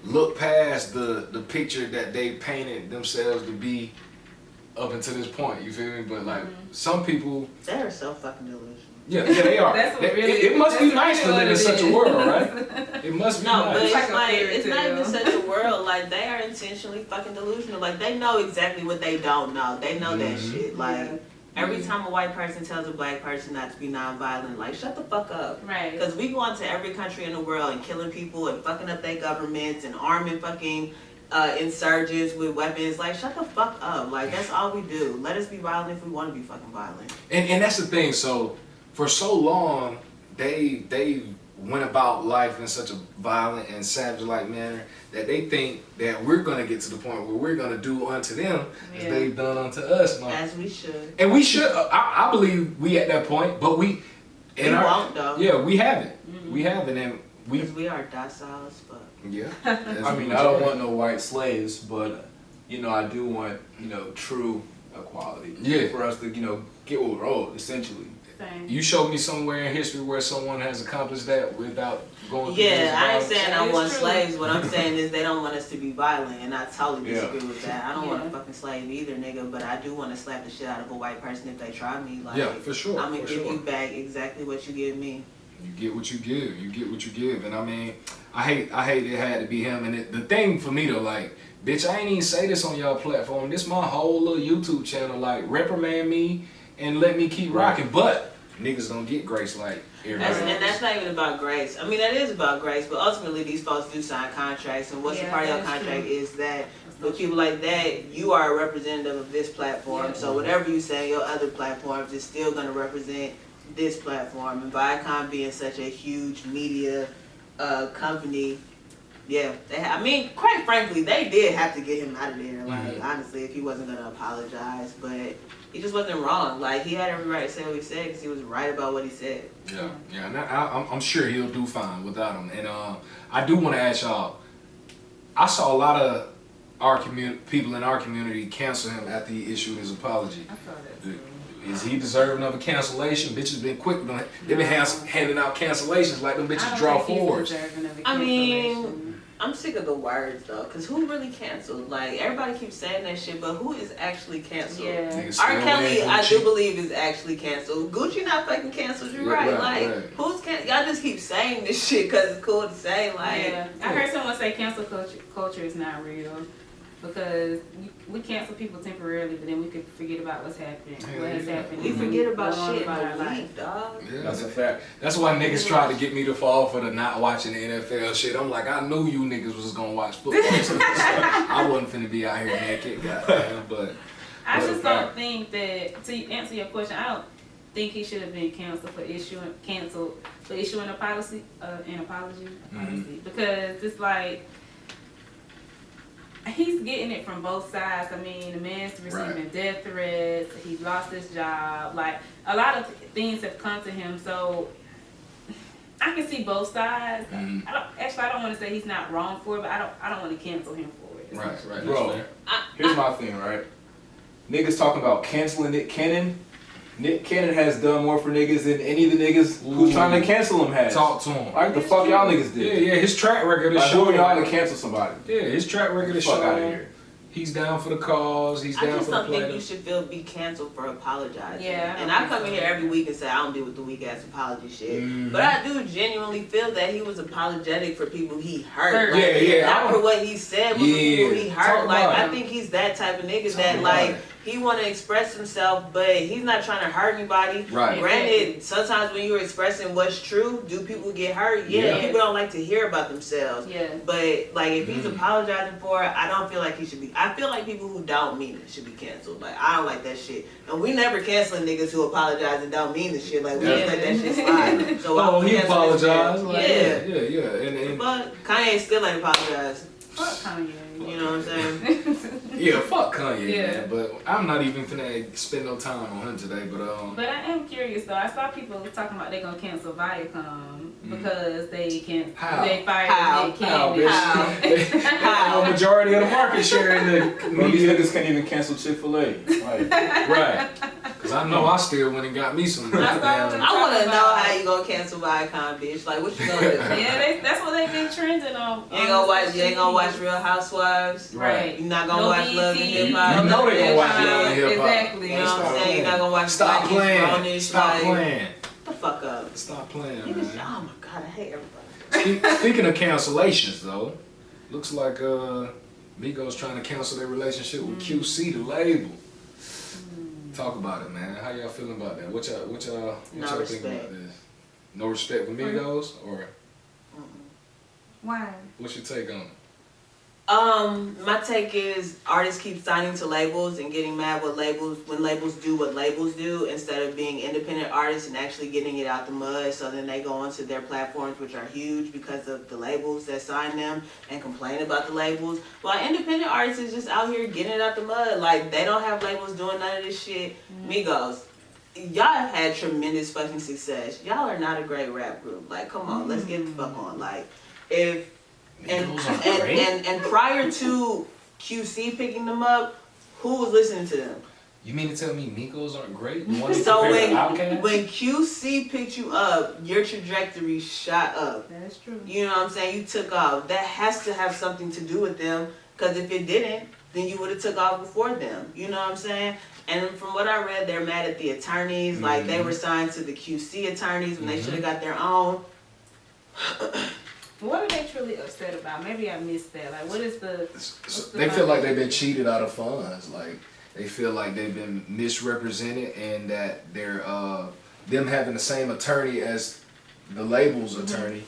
look past the picture that they painted themselves to be up until this point. You feel me? But like some people, They're so fucking delusional. yeah, they are. That's what really, it must be that's nice to really live in what such it a is. world, right? It must be No, but nice. it's like a like fairy it's not even tale. such a world. Like they are intentionally fucking delusional. Like they know exactly what they don't know. They know that shit. Like every time a white person tells a black person not to be nonviolent, like shut the fuck up. Right. Because we go into every country in the world and killing people and fucking up their governments and arming fucking insurgents with weapons. Like shut the fuck up. Like that's all we do. Let us be violent if we want to be fucking violent. And that's the thing. So for so long, they went about life in such a violent and savage-like manner that they think that we're gonna get to the point where we're gonna do unto them as Yeah. they've done unto us. As we should. And we should. I believe we at that point, but we. We won't though. Yeah, we haven't. We haven't, and we. Because we are docile as fuck. Yeah. I mean, I don't want no white slaves, but you know, I do want, you know, true equality. Yeah. For us to, you know, get what we're owed, essentially. Same. You showed me somewhere in history where someone has accomplished that without going through Yeah, this I ain't violence. saying That I is want true. slaves. What I'm saying is they don't want us to be violent, and I totally Yeah. disagree with that. I don't want Yeah. a fucking slave either, nigga, but I do want to slap the shit out of a white person if they try me. Like, Yeah, for sure. I'm gonna for give sure. you back exactly what you give me. You get what you give. You get what you give. And I mean, I hate it had to be him. And the thing for me though, like, bitch, I ain't even say this on y'all platform. This my whole little YouTube channel. Like, reprimand me and let me keep rocking. But niggas don't get grace like everybody. And that's not even about grace. I mean, that is about grace, but ultimately these folks do sign contracts, and what's the Yeah, part of your that is contract true. is that with people like that, you are a representative of this platform. Yeah. So whatever you say on your other platforms is still going to represent this platform. And Viacom being such a huge media company, yeah, I mean, quite frankly, they did have to get him out of there. Like, honestly, if he wasn't going to apologize, but he just wasn't wrong. Like, he had every right to say what he said because he was right about what he said. Yeah, and I'm sure he'll do fine without him. And I do want to ask y'all. I saw a lot of people in our community cancel him after he issued his apology. I saw that too. Is he deserving of a cancellation? Bitches been quick. They've been handing out cancellations like them bitches draw forwards. I mean, I'm sick of the words though, because who really canceled? Like, everybody keeps saying that shit, but who is actually canceled? Yeah. Niggas R. still Kelly, wearing I Gucci. do believe is actually canceled. Gucci not fucking canceled, you're Yeah, right. right, Like, right. who's canceled? Y'all just keep saying this shit because it's cool to say. Like, Yeah, I heard someone say cancel culture is not real because we cancel people temporarily, but then we could forget about what's happening. What has happened? we forget about Go on shit about our in a life. week, dog. Yeah, That's a fact. That's why niggas tried to get me to fall for the not watching the NFL shit. I'm like, I knew you niggas was gonna watch football. I wasn't finna be out here naked, goddamn. But I But just fact. don't think that, to answer your question, think he should have been canceled for issuing an apology, because it's like he's getting it from both sides. I mean, the man's receiving death threats. He's lost his job. Like a lot of things have come to him, so I can see both sides. I don't want to say he's not wrong for it, but I don't want to cancel him for it. Right. Bro, here's my thing, right? Niggas talking about canceling Nick Cannon. Nick Cannon has done more for niggas than any of the niggas who's trying to cancel him has. Talk to him. Like the fuck y'all niggas did. Yeah, his track record is like, showing. Who are y'all to cancel somebody? Yeah, his track record is fuck out of showing. here. He's down for the cause. He's I down just for the don't think platinum. you should be canceled for apologizing. Yeah, and I come in here every week and say I don't deal with the weak ass apology shit. But I do genuinely feel that he was apologetic for people he hurt. Like, not for what he said, but for people he hurt. Like I think he's that type of nigga that like he want to express himself, but he's not trying to hurt anybody. Right. Granted, sometimes when you're expressing what's true, do people get hurt? Yeah. People don't like to hear about themselves. Yeah. But like if he's apologizing for it, I don't feel like he should be. I feel like people who don't mean it should be canceled. Like I don't like that shit. And we never canceling niggas who apologize and don't mean the shit. Like we just let that shit slide. So he apologized. Like, yeah. But Kanye still ain't apologized. Fuck Kanye. You know what I'm saying? Yeah, fuck Kanye, man. But I'm not even finna spend no time on him today. But I am curious though. I saw people talking about they gonna cancel Viacom because they can't. How? They fired Nick How, Cannon. bitch? How? The majority of the market share in the Bro, these media. niggas can't even cancel Chick-fil-A. Like, Right. Because I know I still went and got me some goddamn. I want to know how you gonna cancel Viacom, bitch. Like, what you gonna do? Yeah, that's what they've been trending on. You ain't gonna watch Real Housewives. Right. You're not gonna watch Love and Hip You Hop. know they gonna watch Love and Hip Hop. Exactly. You know what I'm saying? You're not gonna watch Stop Black playing. Brownish, Stop like, playing. the fuck up. Stop playing, Niggas, man. oh my god, I hate everybody. Speaking of cancellations, though, looks like Migos trying to cancel their relationship with QC, the label. Talk about it, man. How y'all feeling about that? What y'all think about this? No respect for Migos, or Why? what's your take on it? My take is artists keep signing to labels and getting mad when labels do what labels do instead of being independent artists and actually getting it out the mud, so then they go onto their platforms, which are huge because of the labels that sign them, and complain about the labels. While independent artists is just out here getting it out the mud. Like, they don't have labels doing none of this shit. Migos, y'all have had tremendous fucking success. Y'all are not a great rap group. Like, come on, let's get the fuck on. Like, if and prior to QC picking them up, who was listening to them? You mean to tell me Migos aren't great? So when QC picked you up, your trajectory shot up. That's true. You know what I'm saying? You took off. That has to have something to do with them, because if it didn't, then you would have took off before them. You know what I'm saying? And from what I read, they're mad at the attorneys. Like, they were signed to the QC attorneys when they should have got their own. What are they truly upset about? Maybe I missed that. Like, what is They feel like they've been cheated out of funds. Like, they feel like they've been misrepresented, and that they're them having the same attorney as the label's attorney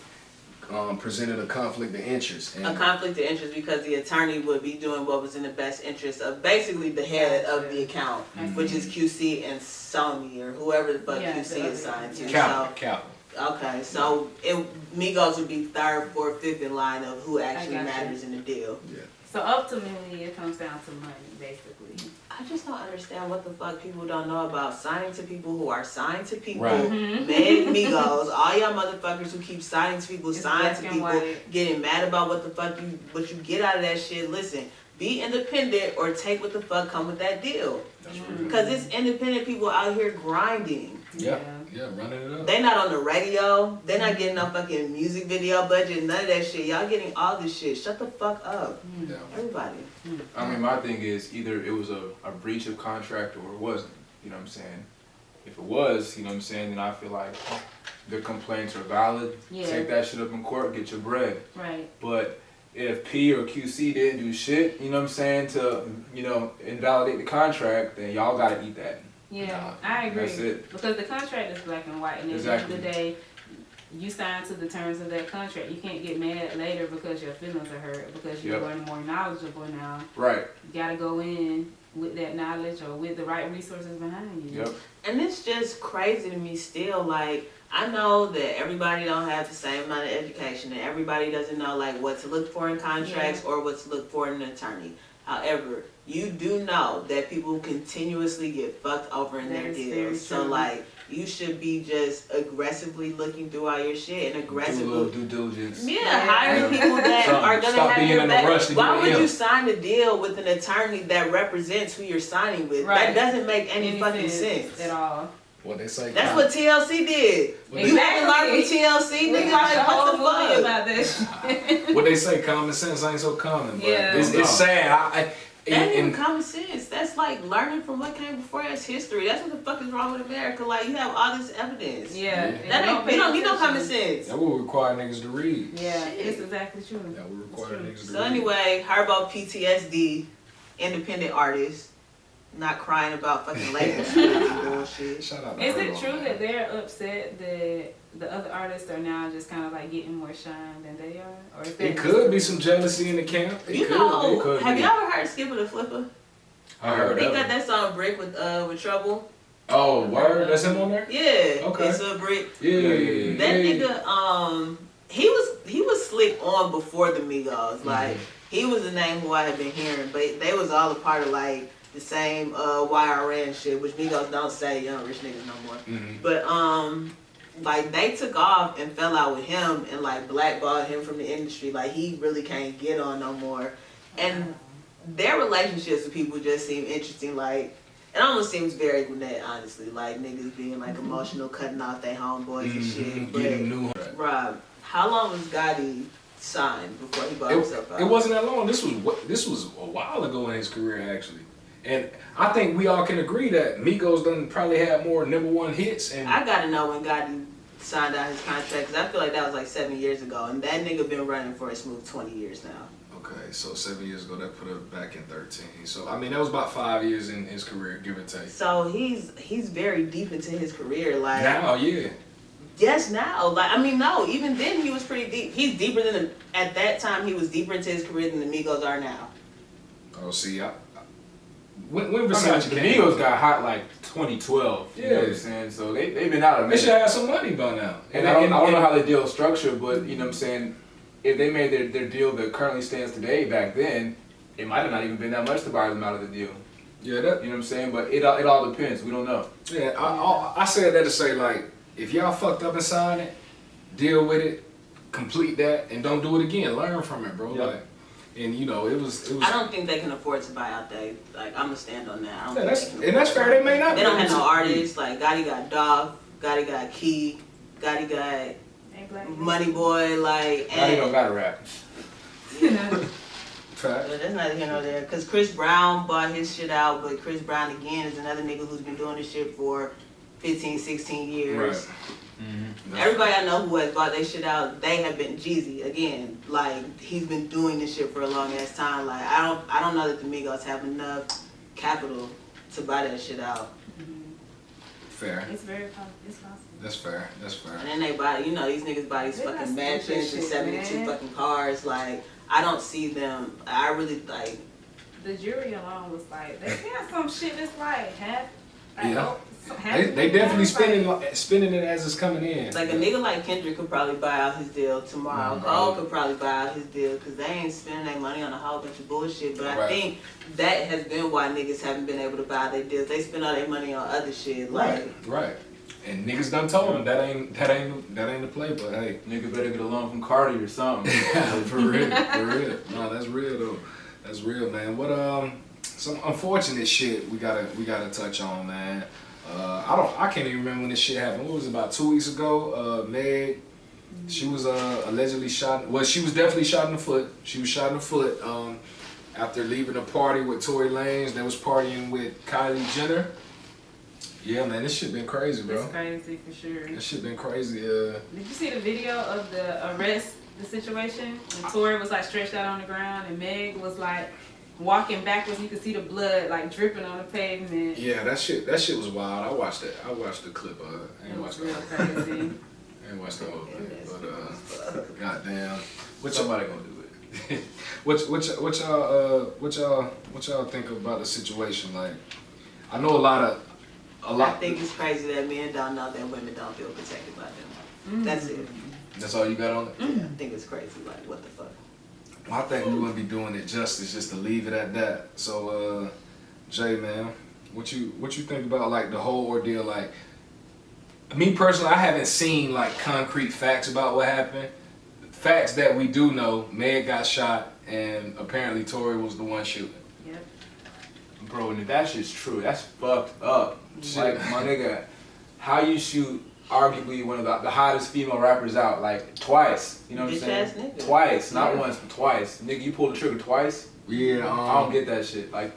presented a conflict of interest. A conflict of interest because the attorney would be doing what was in the best interest of basically the head of the account, which is QC and Sony or whoever the fuck QC is signed to. Capital. Okay, so Migos would be third, fourth, fifth in line of who actually matters in the deal. Yeah. So ultimately, it comes down to money, basically. I just don't understand what the fuck people don't know about signing to people who are signed to people. Right. Meg, Migos, all y'all motherfuckers who keep signing to people, sign to people, getting mad about what the fuck what you get out of that shit. Listen, be independent or take what the fuck come with that deal. Because it's independent people out here grinding. Yeah, running it up. They not on the radio. They're not getting no fucking music video budget, none of that shit. Y'all getting all this shit. Shut the fuck up. Yeah. Everybody. I mean, my thing is either it was a breach of contract or it wasn't. You know what I'm saying? If it was, you know what I'm saying, then I feel like their complaints are valid. Yeah. Take that shit up in court, get your bread. Right. But if P or QC didn't do shit, you know what I'm saying, to, you know, invalidate the contract, then y'all gotta eat that. Yeah, I agree. That's it. Because the contract is black and white, and at the end of the day, you signed to the terms of that contract. You can't get mad later because your feelings are hurt because you're learning more knowledgeable now. Right. You gotta go in with that knowledge or with the right resources behind you. Yep. And it's just crazy to me still. Like, I know that everybody don't have the same amount of education and everybody doesn't know like what to look for in contracts or what to look for in an attorney. However, you do know that people continuously get fucked over in their deals. So like, you should be just aggressively looking through all your shit and aggressively do a little due diligence. hire people that are gonna Stop have being your in a back. rush to Why get would in. you sign a deal with an attorney that represents who you're signing with? Right. That doesn't make any fucking sense at all. What they say? That's what TLC did. What You haven't learned from TLC, nigga. Like, what the fuck? About that shit. What they say? Common sense ain't so common. But Yeah. it's sad. That ain't even common sense. That's like learning from what came before us history. That's what the fuck is wrong with America. Like, you have all this evidence. Yeah. That ain't, you don't need no common sense. That would require niggas to read. Yeah, Shit. it's exactly true. That would require niggas to read. So anyway, heard about PTSD, independent artist, not crying about fucking label bullshit. Shout out to Is her it on true that. that they're upset that the other artists are now just kind of like getting more shine than they are? Or if It could be some jealousy in the camp. It You could. know, It could have be. you ever heard Skipper the Flipper? I heard He that. got one. that song Brick with Trouble. Oh, word. That's him on there. Yeah. Okay. It's a Brick. Yeah. That yeah. nigga, he was slick on before the Migos. Like, he was the name who I had been hearing, but they was all a part of like the same YRN shit, which Migos don't say young rich niggas no more. Mhm. But like they took off and fell out with him and like blackballed him from the industry. Like, he really can't get on no more. And their relationships with people just seem interesting. Like, it almost seems very Gwinnett, honestly. Like, niggas being like emotional, cutting off their homeboys and shit. But Getting new. Rob, how long was Gotti signed before he bought himself out? It wasn't that long. This was a while ago in his career, actually. And I think we all can agree that Migos done probably had more #1 hits. And I gotta know when Gotti signed out his contract, because I feel like that was like 7 years ago, and that nigga been running for a smooth 20 years now. okay, so 7 years ago, that put her back in 13. So I mean, that was about 5 years in his career, give or take. So he's very deep into his career. Like, Now, yeah. yes, now. Like, I mean, no, even then he was pretty deep. He's deeper than, at that time, he was deeper into his career than the Migos are now. Oh, see, when I mean, Versace the came, Migos got hot like 2012. You know what I'm saying? So they've been out of they it. should have some money by now. And I don't know how the deal is structured, but you know what I'm saying? If they made their deal that currently stands today back then, it might have not even been that much to buy them out of the deal. Yeah, You know what I'm saying? But it all depends. We don't know. yeah. I said that to say, like, if y'all fucked up and signed it, deal with it, complete that, and don't do it again. Learn from it, bro. Yep. Like, and you know, it was. I don't think they can afford to buy out they. Like, I'm gonna stand on that. I don't Yeah, think they can that's afford fair. to. They may not. They don't have no be. artists. Like, Gotti got Dolph, Gotti got Key, Gotti got Ain't black Money Boy, like, Gotti don't and got to rap. Fact. but that's neither here nor there. Cause Chris Brown bought his shit out, but Chris Brown again is another nigga who's been doing this shit for 15, 16 years. Right. Everybody I know who has bought their shit out, they have been Jeezy again. Like, he's been doing this shit for a long ass time. Like, I don't know that the Migos have enough capital to buy that shit out. Fair. It's very possible. It's possible. That's fair. That's fair. And then they buy, you know, these niggas buy these They got fucking stupid mansions and shit, 72 man. fucking cars. Like, I don't see them. I really like. The jury alone was like, they got some shit that's like half. Yeah. half They definitely like, spending it as it's coming in. Like, a nigga like Kendrick could probably buy out his deal tomorrow. Mhm. Cole could probably buy out his deal because they ain't spending their money on a whole bunch of bullshit. But I Right. think that has been why niggas haven't been able to buy their deals. They spend all their money on other shit. Like, Right. And niggas done told him that ain't the play. But hey, Nigga better get a loan from Cardi or something. for real, for real. No, that's real though. That's real, man. What some unfortunate shit we gotta touch on, man. I can't even remember when this shit happened. What was it, about 2 weeks ago? Meg, she was allegedly shot. Well, she was definitely shot in the foot. She was shot in the foot after leaving a party with Tory Lanez. They was partying with Kylie Jenner. Yeah, man, this shit been crazy, bro. It's crazy for sure. This shit been crazy. Did you see the video of the arrest, the situation? When Tori was like stretched out on the ground and Meg was like walking backwards. You could see the blood like dripping on the pavement. Yeah, that shit was wild. I watched it. I watched the clip of it. I It ain't was watched real it. crazy. I ain't watched the whole thing, but goddamn, Somebody gonna do it. what y'all think about the situation? Like, I know a lot. I think it's crazy that men don't know that women don't feel protected by them. That's it. That's all you got on it? Yeah, I think it's crazy. Like, what the fuck? Well, I think we wouldn't be doing it justice just to leave it at that. So, Jay, man, what you think about like the whole ordeal? Like, me personally, I haven't seen like concrete facts about what happened. Facts that we do know: Meg got shot, and apparently Tory was the one shooting. Yep. Bro, and if that shit's true, that's fucked up. Like, my nigga, how you shoot arguably one of the hottest female rappers out, like, twice. You know what I'm saying? Bitch ass nigga. Twice, not once, but twice. Nigga, you pulled the trigger twice? Yeah, I don't get that shit. Like,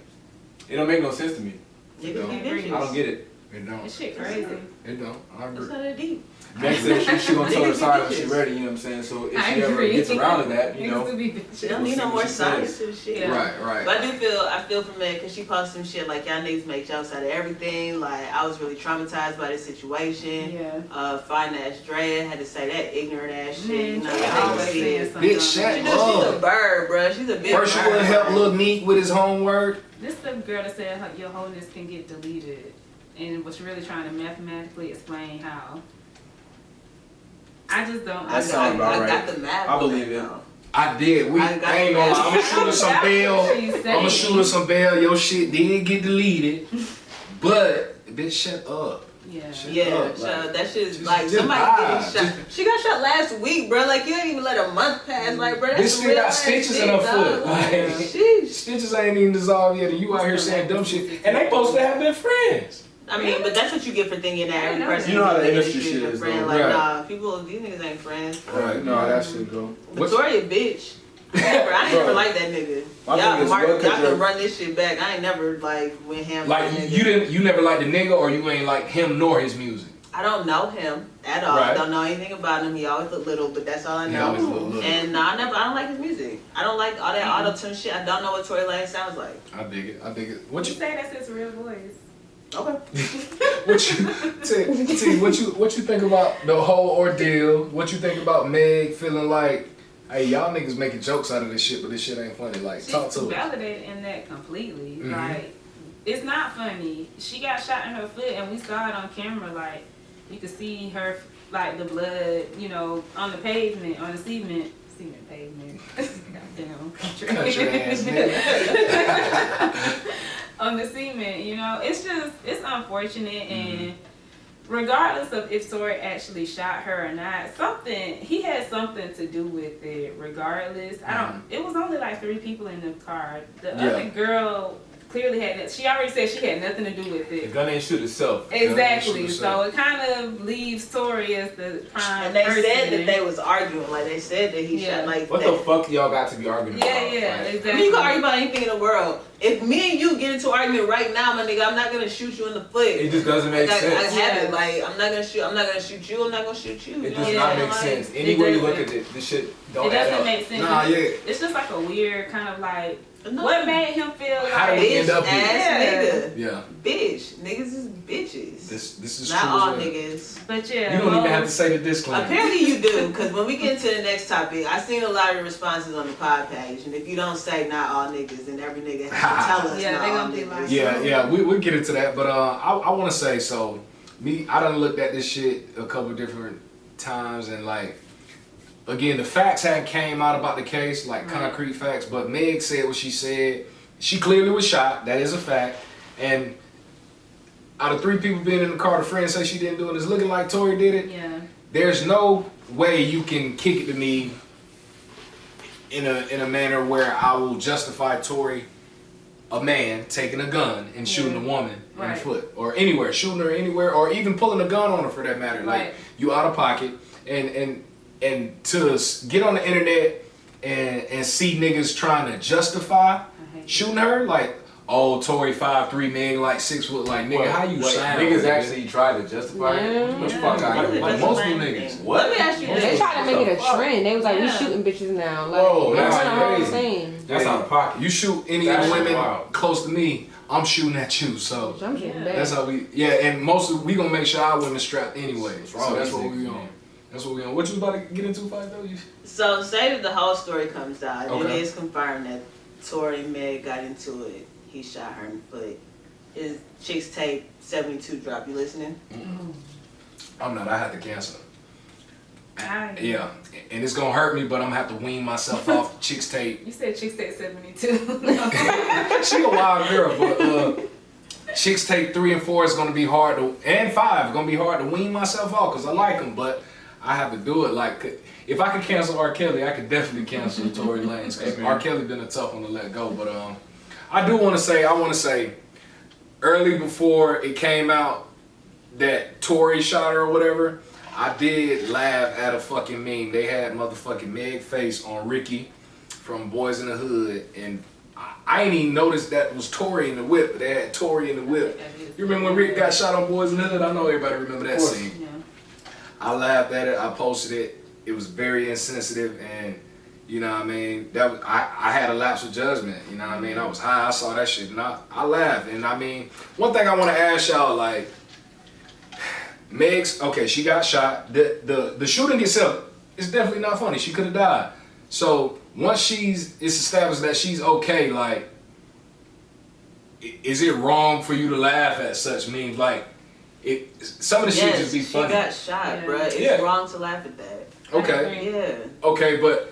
it don't make no sense to me. Niggas be I bitches. don't get it. It don't. This shit crazy. It don't. I It's agree. not that deep. Meg said she gonna tell her Niggas be side when she bitches. ready, you know what I'm saying? So if I she ever agree. gets around to that, you Niggas know. do be She bitches. don't need no see more what she science says. to the shit. Yeah. Right. But I feel for Meg because she posted some shit like y'all niggas make jokes out of everything. Like I was really traumatized by this situation. Yeah. Fine ass Drea had to say that ignorant ass shit. You know, She y'all always niggas saying see. something. Bitch, shut She up. knows she's a bird, bro. She's a big First, you bird. wouldn't help Lil Neek with his homework. This the girl that said your wholeness can get deleted, and was really trying to mathematically explain how. I just don't. That sounds about I right. got the map. I believe it. I did. I ain't gonna lie. I'm gonna shoot her some bail. I'm gonna shoot her some bail. Your shit did get deleted, but bitch, shut up. Yeah. Yeah, up, child, like, that shit's just- like just somebody vibe. getting shot. She got shot last week, bro. Like you ain't even let a month pass, like bro. That's Bitch some still real got ass stitches shit, in her dog. foot. Like, Sheesh. stitches ain't even dissolved yet, and you out here saying dumb shit. And they supposed to have been friends. I mean, but that's what you get for thinking that every person. You know how the in industry is shit your is, friend. though. Like Right. nah, people, these niggas ain't friends. Right. No, that shit go. Victoria, bitch. I ain't never liked that nigga. My Y'all, thing is, Mark, what could y'all your- can run this shit back. I ain't never like went ham. Like with that you nigga. you never liked the nigga, or you ain't like him nor his music. I don't know him at all. Right. I don't know anything about him. He always looked little, but that's all I He know. always look little. And I don't like his music. I don't like all that auto-tune shit. I don't know what Tory Lanez sounds like. I dig it. I dig it. What You you say that's his real voice. Okay. T, what you think about the whole ordeal? What you think about Meg feeling like, hey, y'all niggas making jokes out of this shit, but this shit ain't funny. Like, talk She's to us. validated in that completely. Mhm. Like, it's not funny. She got shot in her foot, and we saw it on camera. Like, you could see her, like the blood, you know, on the pavement, on the cement pavement. Goddamn, country ass nigga. on the cement, you know, it's unfortunate, and regardless of if Tory actually shot her or not, he had something to do with it. Regardless, it was only like 3 people in the car. The other girl clearly had that. She already said she had nothing to do with The it. gun ain't shoot itself. Exactly. So it kind of leaves Tory as the prime And they person. said that they was arguing. Like they said that he Yeah. shot. Like What that. the fuck y'all got to be arguing Yeah, about? yeah, Like, exactly. I mean, you can argue about anything in the world. If me and you get into an argument right now, my nigga, I'm not gonna shoot you in the foot. it just doesn't make I sense. have it. Like I'm not gonna shoot you. I'm not gonna shoot you. It You does know not what I'm make saying? sense. Any way you look doesn't. at it, this shit It don't add doesn't up. make sense. Nah, yeah. It's just like a weird kind of like, No. what made him feel like, How did we end Bitch up here? ass nigga. Yeah, Bitch. Niggas is bitches. this is Not true. all as well. niggas. but yeah. You don't even have to most- say the disclaimer. Apparently you do, because when we get into the next topic, I seen a lot of responses on the pod page, and if you don't say not all niggas, then every nigga has to tell us Yeah, not they all gonna be niggas. like- Yeah, we'll get into that, but I want to say, so I done looked at this shit a couple different times, and like, again, the facts hadn't came out about the case, like concrete facts, but Meg said what she said. She clearly was shot, that is a fact, and out of 3 people being in the car, the friend say she didn't do it, it's looking like Tory did it. Yeah. There's no way you can kick it to me in a manner where I will justify Tory, a man, taking a gun and shooting a woman in the Right. foot or anywhere, shooting her anywhere, or even pulling a gun on her for that matter. Like, Right. you out of pocket, and to get on the internet and see niggas trying to justify hate shooting her, like, oh, Tory 5'3", Meg like 6 foot, like, nigga, how you sound? Niggas nigga? actually tried to justify it. Yeah. Get the fuck out of here. Like, most niggas. Let me ask you They this. tried to make it a trend. They was like, we Yeah. shooting bitches now. Like, Whoa, that's that's not the whole crazy. thing. That's out of pocket. You shoot any That of the shit women wild. close to me, I'm shooting at you. So I'm shooting Yeah. back. that's how we. Yeah, and we gonna make sure our women strapped anyway. wrong So that's with what these we niggas, on. man? That's what we on. What you about to get into, 5W? So say that the whole story comes out, and Okay. it is confirmed that Tory and Meg got into it. He shot her in the foot. His Chicks Tape 72 drop. You listening? I'm not. I had to cancel. Nice. Yeah, and it's gonna hurt me, but I'm gonna have to wean myself off Chicks Tape. You said Chicks Tape 72. She a wild girl, but Chicks Tape 3 and 4 is gonna be hard to, and 5 gonna be hard to wean myself off because I like them, but I have to do it. Like, if I could cancel R. Kelly, I could definitely cancel Tory Lanez because R. Kelly been a tough one to let go. But I do want to say, early before it came out that Tory shot her or whatever, I did laugh at a fucking meme. They had motherfucking Meg face on Ricky from Boys in the Hood, and I ain't even noticed that was Tory in the whip, but they had Tory in the whip. You remember when Rick got shot on Boys in the Hood? I know everybody remember that scene. Yeah. I laughed at it. I posted it. It was very insensitive, and you know what I mean. That was, I had a lapse of judgment. You know what I mean. I was high. I saw that shit, and I laughed. And I mean, one thing I want to ask y'all, like, Meg's okay. She got shot. The shooting itself is definitely not funny. She could have died. So once it's established that she's okay, like, is it wrong for you to laugh at such memes? Like, some of the shit just be funny. She got shot, Yeah. bruh. It's Yeah. wrong to laugh at that. Okay. Yeah. Okay, but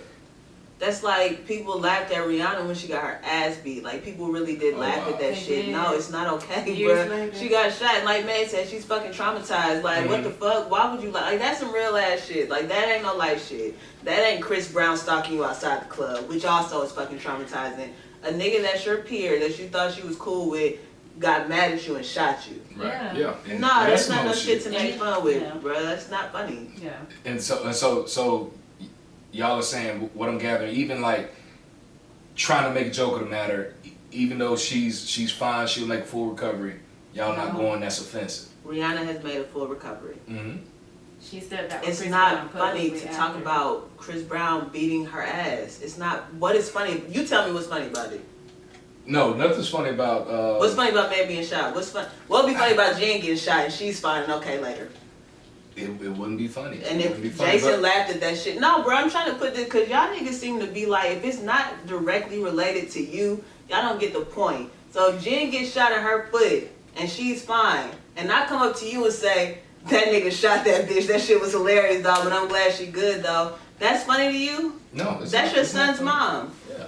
That's like people laughed at Rihanna when she got her ass beat. Like people really did laugh wow. at that They shit. did. No, it's not okay, Years bro. later. She got shot, and like May said, she's fucking traumatized. Like what the fuck? Why would you like that's some real ass shit. Like that ain't no life shit. That ain't Chris Brown stalking you outside the club, which also is fucking traumatizing. A nigga that's your peer that you thought you was cool with got mad at you and shot you. right, Yeah. And No, that's that's not no some shit to make fun with, Yeah. bro. That's not funny. Yeah. And so y'all are saying what I'm gathering, even like trying to make a joke of the matter, even though she's fine, she'll make full recovery. Y'all not going, that's offensive. Rihanna has made a full recovery. Mm-hmm. She said that. It's not funny to talk about Chris Brown beating her ass. It's not. What is funny? You tell me what's funny about it. No, nothing's funny about. What's funny about Meg being shot? What's fun? What'll be funny about Jen getting shot and she's fine and okay later? It wouldn't be funny. And It if wouldn't be funny, Jason but- laughed at that shit, no, bro, I'm trying to put this because y'all niggas seem to be like, if it's not directly related to you, y'all don't get the point. So if Jen gets shot in her foot and she's fine, and I come up to you and say, that nigga shot that bitch, that shit was hilarious, dog, but I'm glad she good, though. That's funny to you? No, it's That's not, your it's not son's funny. mom. Yeah.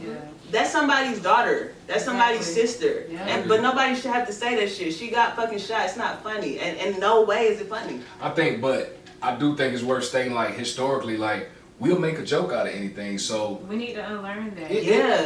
Yeah. That's somebody's daughter. That's somebody's Exactly. sister. Yeah. And but nobody should have to say that shit. She got fucking shot. It's not funny. And in no way is it funny. I do think it's worth stating, like, historically, like, we'll make a joke out of anything, so. We need to unlearn that.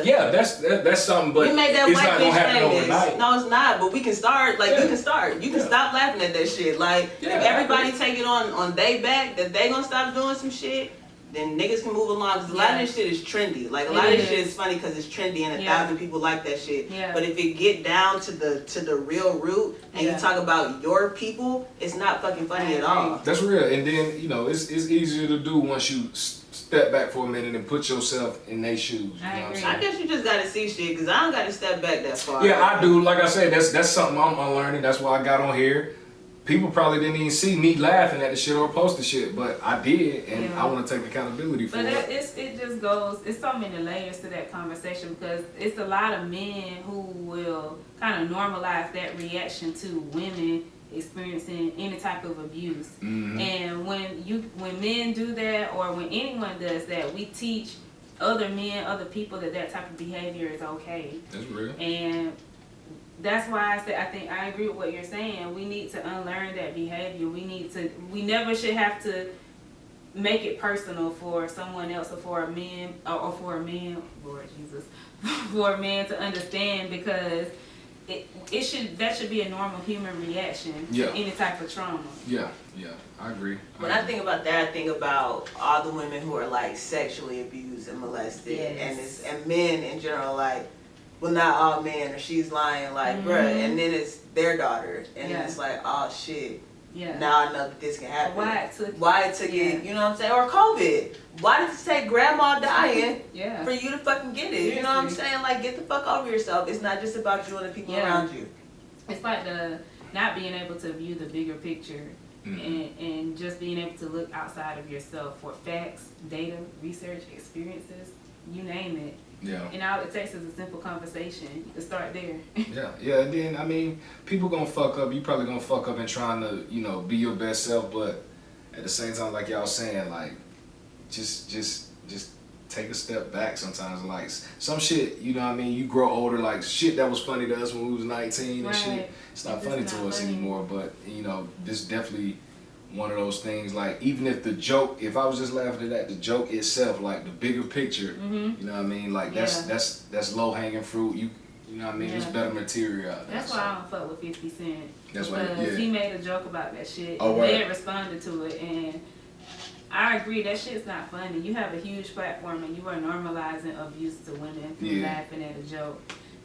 Yeah. That's something, but We made that it's white not gonna bitch happen famous. overnight. No, it's not. But we can start. Like Yeah. you can start. You can Yeah. stop laughing at that shit. Like Yeah, if I everybody agree. take it on they back that they gonna stop doing some shit, then niggas can move along. Cause a lot of this shit is trendy. Like a lot of this shit is funny because it's trendy and 1,000 people like that shit. Yeah. But if it get down to the real root and Yeah. you talk about your people, it's not fucking funny I at all. That's real, and then it's easier to do once you step back for a minute and put yourself in their shoes. You know I what I'm agree. saying? I guess you just gotta see shit, cause I don't gotta step back that far. Yeah, I do. Like I said, that's something I'm unlearning. That's why I got on here. People probably didn't even see me laughing at the shit or post the shit, but I did, and Yeah. I want to take accountability for But it. it just goes, it's so many layers to that conversation because it's a lot of men who will kind of normalize that reaction to women experiencing any type of abuse. Mhm. And when men do that or when anyone does that, we teach other men, other people that type of behavior is okay. That's real. And that's why I think I agree with what you're saying. We need to unlearn that behavior. We never should have to make it personal for someone else or for a man, Lord Jesus, for a man to understand because that should be a normal human reaction Yeah. to any type of trauma. Yeah, I agree. When I think about that, I think about all the women who are like sexually abused and molested, Yes. and men in general, like, well, not all men, or she's lying, like, bruh, and then it's their daughter, and Yeah. it's like, oh shit, Yeah. now I know that this can happen. Why it took it, you know what I'm saying, or COVID. Why did it take grandma dying Yeah. for you to fucking get it? You know what I'm saying? Like, get the fuck over yourself. It's not just about you and the people Yeah. around you. It's like the not being able to view the bigger picture and just being able to look outside of yourself for facts, data, research, experiences, you name it. Yeah. And all it takes is a simple conversation. You can start there. Yeah. And then, I mean, people gonna fuck up. You probably gonna fuck up in trying to, you know, be your best self. But at the same time, like y'all saying, like, just take a step back sometimes. Like, some shit, you know what I mean? You grow older, like, shit that was funny to us when we was 19 and shit, it's not funny to us anymore. But, you know, this definitely one of those things, like, even if the joke, if I was just laughing at that, the joke itself, like the bigger picture, you know what I mean, like that's low hanging fruit. You know what I mean, it's better material out there. That's why I don't fuck with 50 Cent. That's why, because he made a joke about that shit. Oh, and right. they had responded to it, and I agree, that shit's not funny. You have a huge platform and you are normalizing abuse to women through laughing at a joke.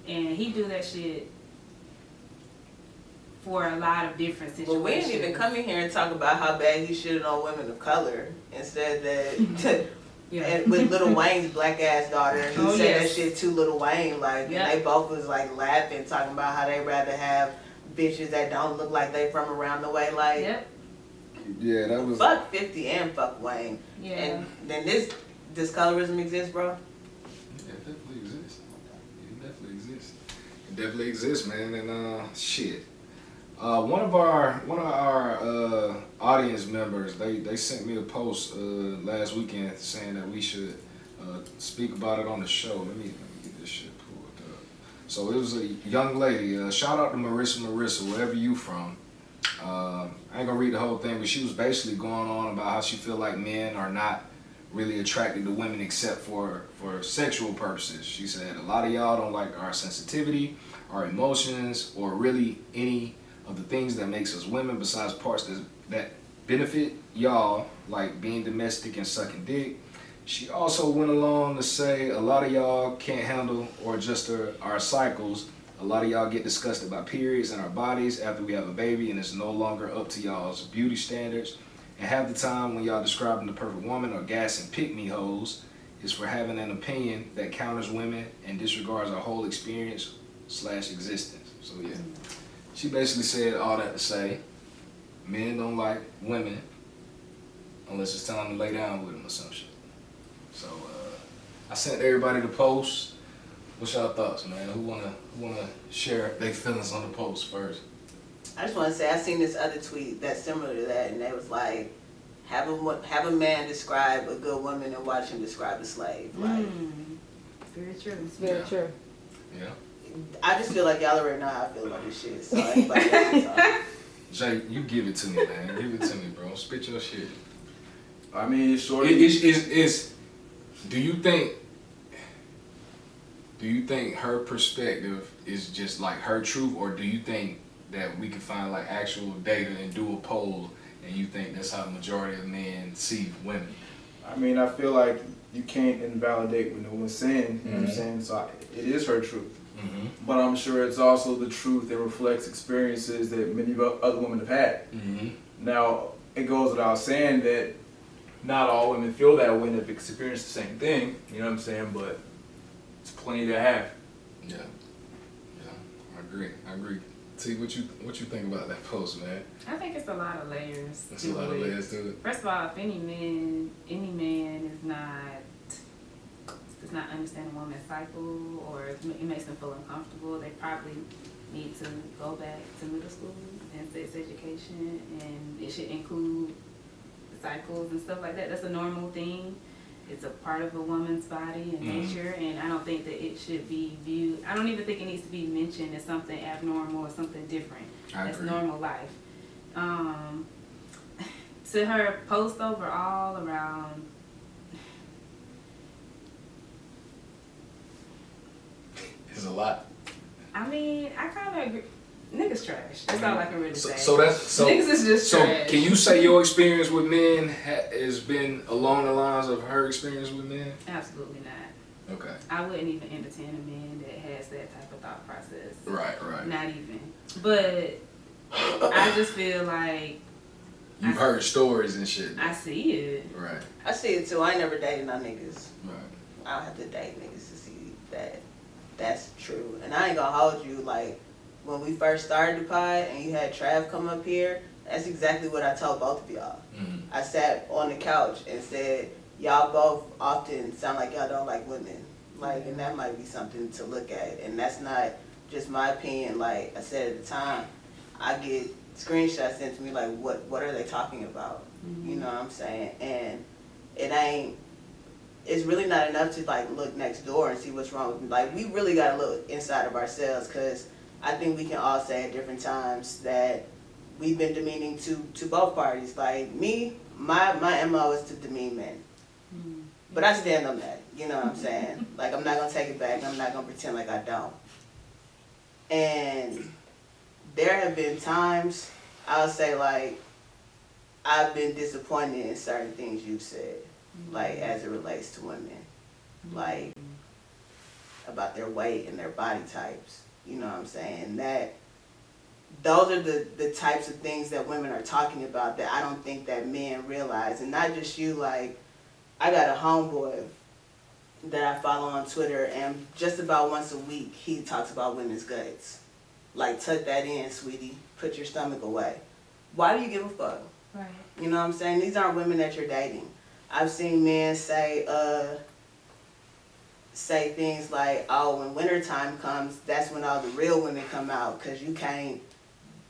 And he do that shit for a lot of different situations. Well, we didn't even come in here and talk about how bad he shitted on women of color. Instead that and with Lil Wayne's black ass daughter, he said that shit to Lil Wayne, like, and they both was like laughing, talking about how they rather have bitches that don't look like they from around the way, like. Yeah, that was. Fuck 50 and fuck Wayne. Yeah. And then this colorism exists, bro? Yeah, it definitely exists. It definitely exists, man. And shit. One of our audience members, they sent me a post last weekend saying that we should speak about it on the show. Let me get this shit pulled up. So it was a young lady. Shout out to Marissa, wherever you from. I ain't gonna read the whole thing, but she was basically going on about how she feel like men are not really attracted to women except for sexual purposes. She said a lot of y'all don't like our sensitivity, our emotions, or really any of the things that makes us women besides parts that benefit y'all, like being domestic and sucking dick. She also went along to say a lot of y'all can't handle or adjust our cycles. A lot of y'all get disgusted about periods and our bodies after we have a baby, and it's no longer up to y'all's beauty standards. And half the time when y'all describing the perfect woman or gassing pick-me hoes is for having an opinion that counters women and disregards our whole experience/existence. So yeah, she basically said all that to say men don't like women unless it's time to lay down with them or some shit. So I sent everybody the post. What's y'all thoughts, man? Who wanna share their feelings on the post first? I just want to say I seen this other tweet that's similar to that, and they was like, have a man describe a good woman and watch him describe a slave. Like, very true. It's very true. Yeah. I just feel like y'all already know how I feel about this shit. So anybody else can talk. Jay, you give it to me, man. Give it to me, bro. Spit your shit. I mean, it's sort of. Do you think her perspective is just like her truth, or do you think that we can find like actual data and do a poll, and you think that's how the majority of men see women? I mean, I feel like you can't invalidate what no one's saying. You know what I'm saying? So it is her truth. But I'm sure it's also the truth that reflects experiences that many other women have had. Now, it goes without saying that not all women feel that way and have experienced the same thing. You know what I'm saying? But it's plenty to have. Yeah, I agree. T, what you think about that post, man? I think it's a lot of layers. There's a lot of layers to it. First of all, if any man does not understand a woman's cycle, or it makes them feel uncomfortable, they probably need to go back to middle school and sex education, and it should include cycles and stuff like that. That's a normal thing. It's a part of a woman's body and nature, and I don't think that it should be viewed. I don't even think it needs to be mentioned as something abnormal or something different. That's normal life. To her post overall around, It's a lot. I mean, I kind of agree. Niggas trash. That's all I can really say. So niggas is just trash. Can you say your experience with men has been along the lines of her experience with men? Absolutely not. Okay. I wouldn't even entertain a man that has that type of thought process. Right. Not even. But I just feel like You've heard stories and shit. I see it. Right. I see it too. I ain't never dated no niggas. Right. I don't have to date niggas to see that that's true. And I ain't gonna hold you, like, when we first started the pod and you had Trav come up here, That's exactly what I told both of y'all. Mhm. I sat on the couch and said, y'all both often sound like y'all don't like women. Like, and that might be something to look at. And that's not just my opinion. Like I said at the time, I get screenshots sent to me like, what are they talking about? You know what I'm saying? And it's really not enough to like look next door and see what's wrong with me. Like, we really gotta look inside of ourselves, because I think we can all say at different times that we've been demeaning to both parties. Like me, my MO is to demean men. But I stand on that, you know what I'm saying? Like, I'm not gonna take it back, I'm not gonna pretend like I don't. And there have been times, I'll say, like, I've been disappointed in certain things you've said, like, as it relates to women. Like, about their weight and their body types, you know what I'm saying? That, those are the types of things that women are talking about that I don't think that men realize. And not just you, like, I got a homeboy that I follow on Twitter, and just about once a week, he talks about women's guts. Like, tuck that in, sweetie. Put your stomach away. Why do you give a fuck? Right. You know what I'm saying? These aren't women that you're dating. I've seen men say things like, oh, when wintertime comes, that's when all the real women come out, because you can't,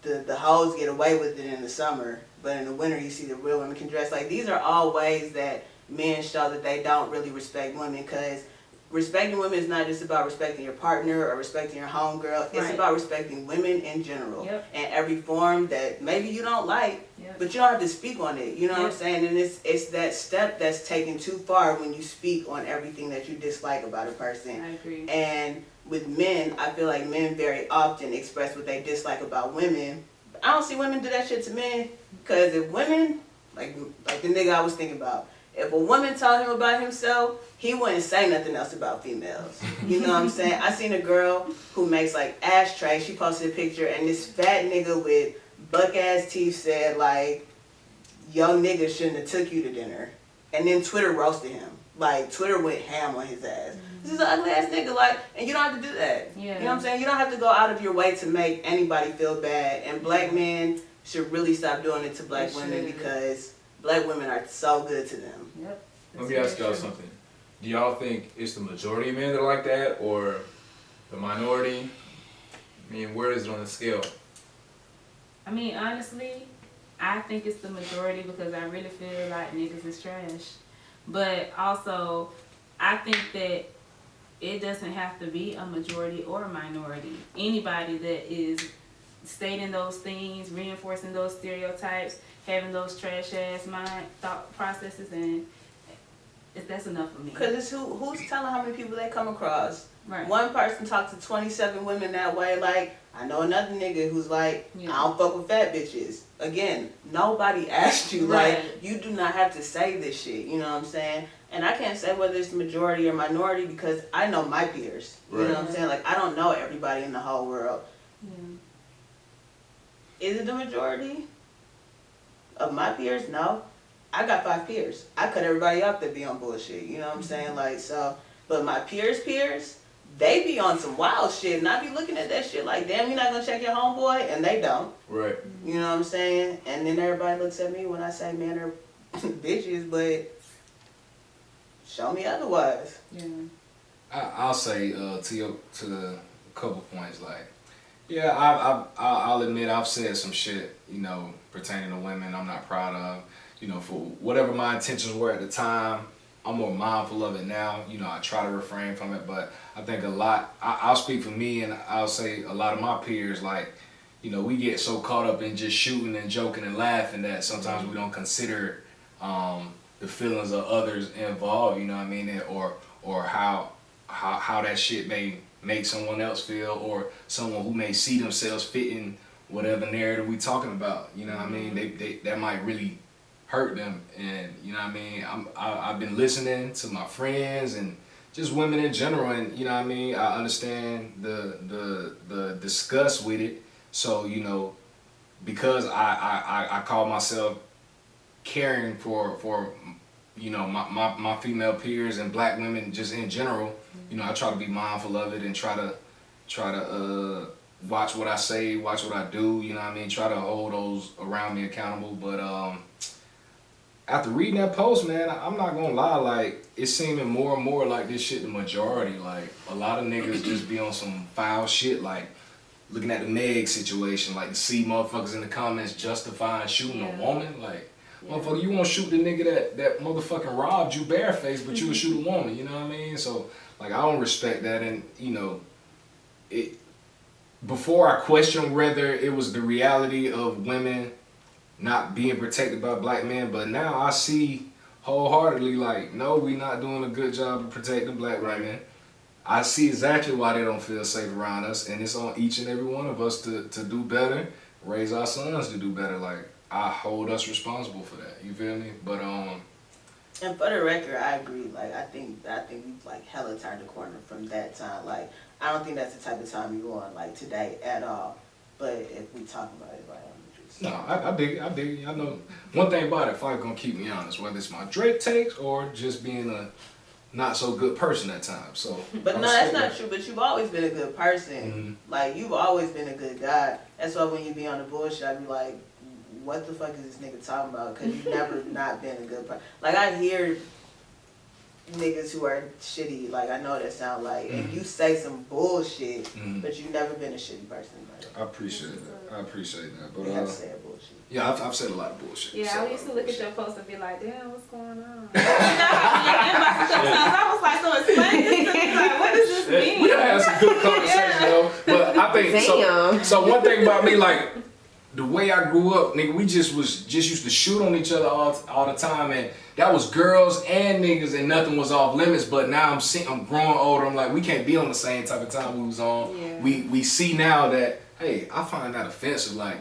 the hoes get away with it in the summer, but in the winter you see the real women can dress. Like, these are all ways that men show that they don't really respect women, because respecting women is not just about respecting your partner or respecting your homegirl. It's Right. about respecting women in general. Yep. And every form that maybe you don't like, Yep. but you don't have to speak on it. You know what I'm Yep. saying? And it's that step that's taken too far when you speak on everything that you dislike about a person. I agree. And with men, I feel like men very often express what they dislike about women. I don't see women do that shit to men, because if women, like the nigga I was thinking about, if a woman told him about himself, he wouldn't say nothing else about females. You know what I'm saying? I seen a girl who makes like ashtrays. She posted a picture, and this fat nigga with buck ass teeth said like, "Yo nigga shouldn't have took you to dinner." And then Twitter roasted him. Like, Twitter went ham on his ass. This is an ugly ass nigga, like, and you don't have to do that. Yeah. You know what I'm saying? You don't have to go out of your way to make anybody feel bad. And black men should really stop doing it to black They women, should. because black women are so good to them. Yep. Let me ask y'all something. Do y'all think it's the majority of men that are like that, or the minority? I mean, where is it on the scale? I mean, honestly, I think it's the majority, because I really feel like niggas is trash. But also, I think that it doesn't have to be a majority or a minority. Anybody that is stating those things, reinforcing those stereotypes, having those trash ass mind thought processes, and that's enough for me. Because it's who's telling how many people they come across. Right. One person talked to 27 women that way. Like, I know another nigga who's like, Yeah. I don't fuck with fat bitches. Again, nobody asked you. Right. Like, you do not have to say this shit. You know what I'm saying? And I can't say whether it's majority or minority, because I know my peers. You know Right. what I'm saying? Like, I don't know everybody in the whole world. Yeah. Is it the majority of my peers? No. I got 5 peers. I cut everybody up that be on bullshit. You know what I'm saying? Like, so, but my peers, they be on some wild shit, and I be looking at that shit like, damn, you're not gonna check your homeboy? And they don't. Right. You know what I'm saying? And then everybody looks at me when I say men are bitches, but show me otherwise. Yeah. I'll say to the couple points, like, yeah, I'll admit I've said some shit, you know, pertaining to women I'm not proud of. You know, for whatever my intentions were at the time, I'm more mindful of it now. You know, I try to refrain from it, but I think a lot, I'll speak for me, and I'll say a lot of my peers, like, you know, we get so caught up in just shooting and joking and laughing that sometimes we don't consider the feelings of others involved, you know what I mean, or how that shit may make someone else feel, or someone who may see themselves fitting whatever narrative we talking about, you know what I mean, they that might really hurt them. And you know what I mean, I've been listening to my friends and just women in general, and you know what I mean, I understand the disgust with it. So, you know, because I call myself caring for you know, my female peers and black women just in general, you know, I try to be mindful of it and try to watch what I say, watch what I do, you know what I mean? Try to hold those around me accountable. But after reading that post, man, I'm not gonna lie, like, it's seeming more and more like this shit the majority. Like, a lot of niggas just be on some foul shit, like, looking at the Meg situation, like, to see motherfuckers in the comments justifying shooting a woman, like, motherfucker, you won't shoot the nigga that motherfucking robbed you barefaced, but you would shoot a woman, you know what I mean? So, like, I don't respect that, and, you know, before I questioned whether it was the reality of women not being protected by black men, but now I see wholeheartedly, like, no, we not doing a good job of protecting black women. I see exactly why they don't feel safe around us, and it's on each and every one of us to do better, raise our sons to do better. Like, I hold us responsible for that. You feel me? But and for the record, I agree. Like, I think we've like hella turned the corner from that time. Like, I don't think that's the type of time you on like today at all. But if we talk about it, right? No, I dig it. I know one thing about it, Fight gonna keep me honest, whether it's my Drake takes or just being a not so good person at times. So, but no, that's not true. But you've always been a good person. Like, you've always been a good guy. That's why when you be on the bullshit, I be like, what the fuck is this nigga talking about? Because you've never not been a good person. Like, I hear niggas who are shitty, like, I know that sound like, and you say some bullshit, but you've never been a shitty person. Like, I appreciate that. But you have said bullshit. Yeah, I've said a lot of bullshit. Yeah, I used to look at your post and be like, damn, what's going on? I was like, so explain this to me. Like, what does this mean? We done had some good conversation though. But I think so one thing about me, like, the way I grew up, nigga, we just used to shoot on each other all the time, and that was girls and niggas, and nothing was off limits. But now I'm growing older. I'm like, we can't be on the same type of time we was on. Yeah. We see now that, hey, I find that offensive. Like,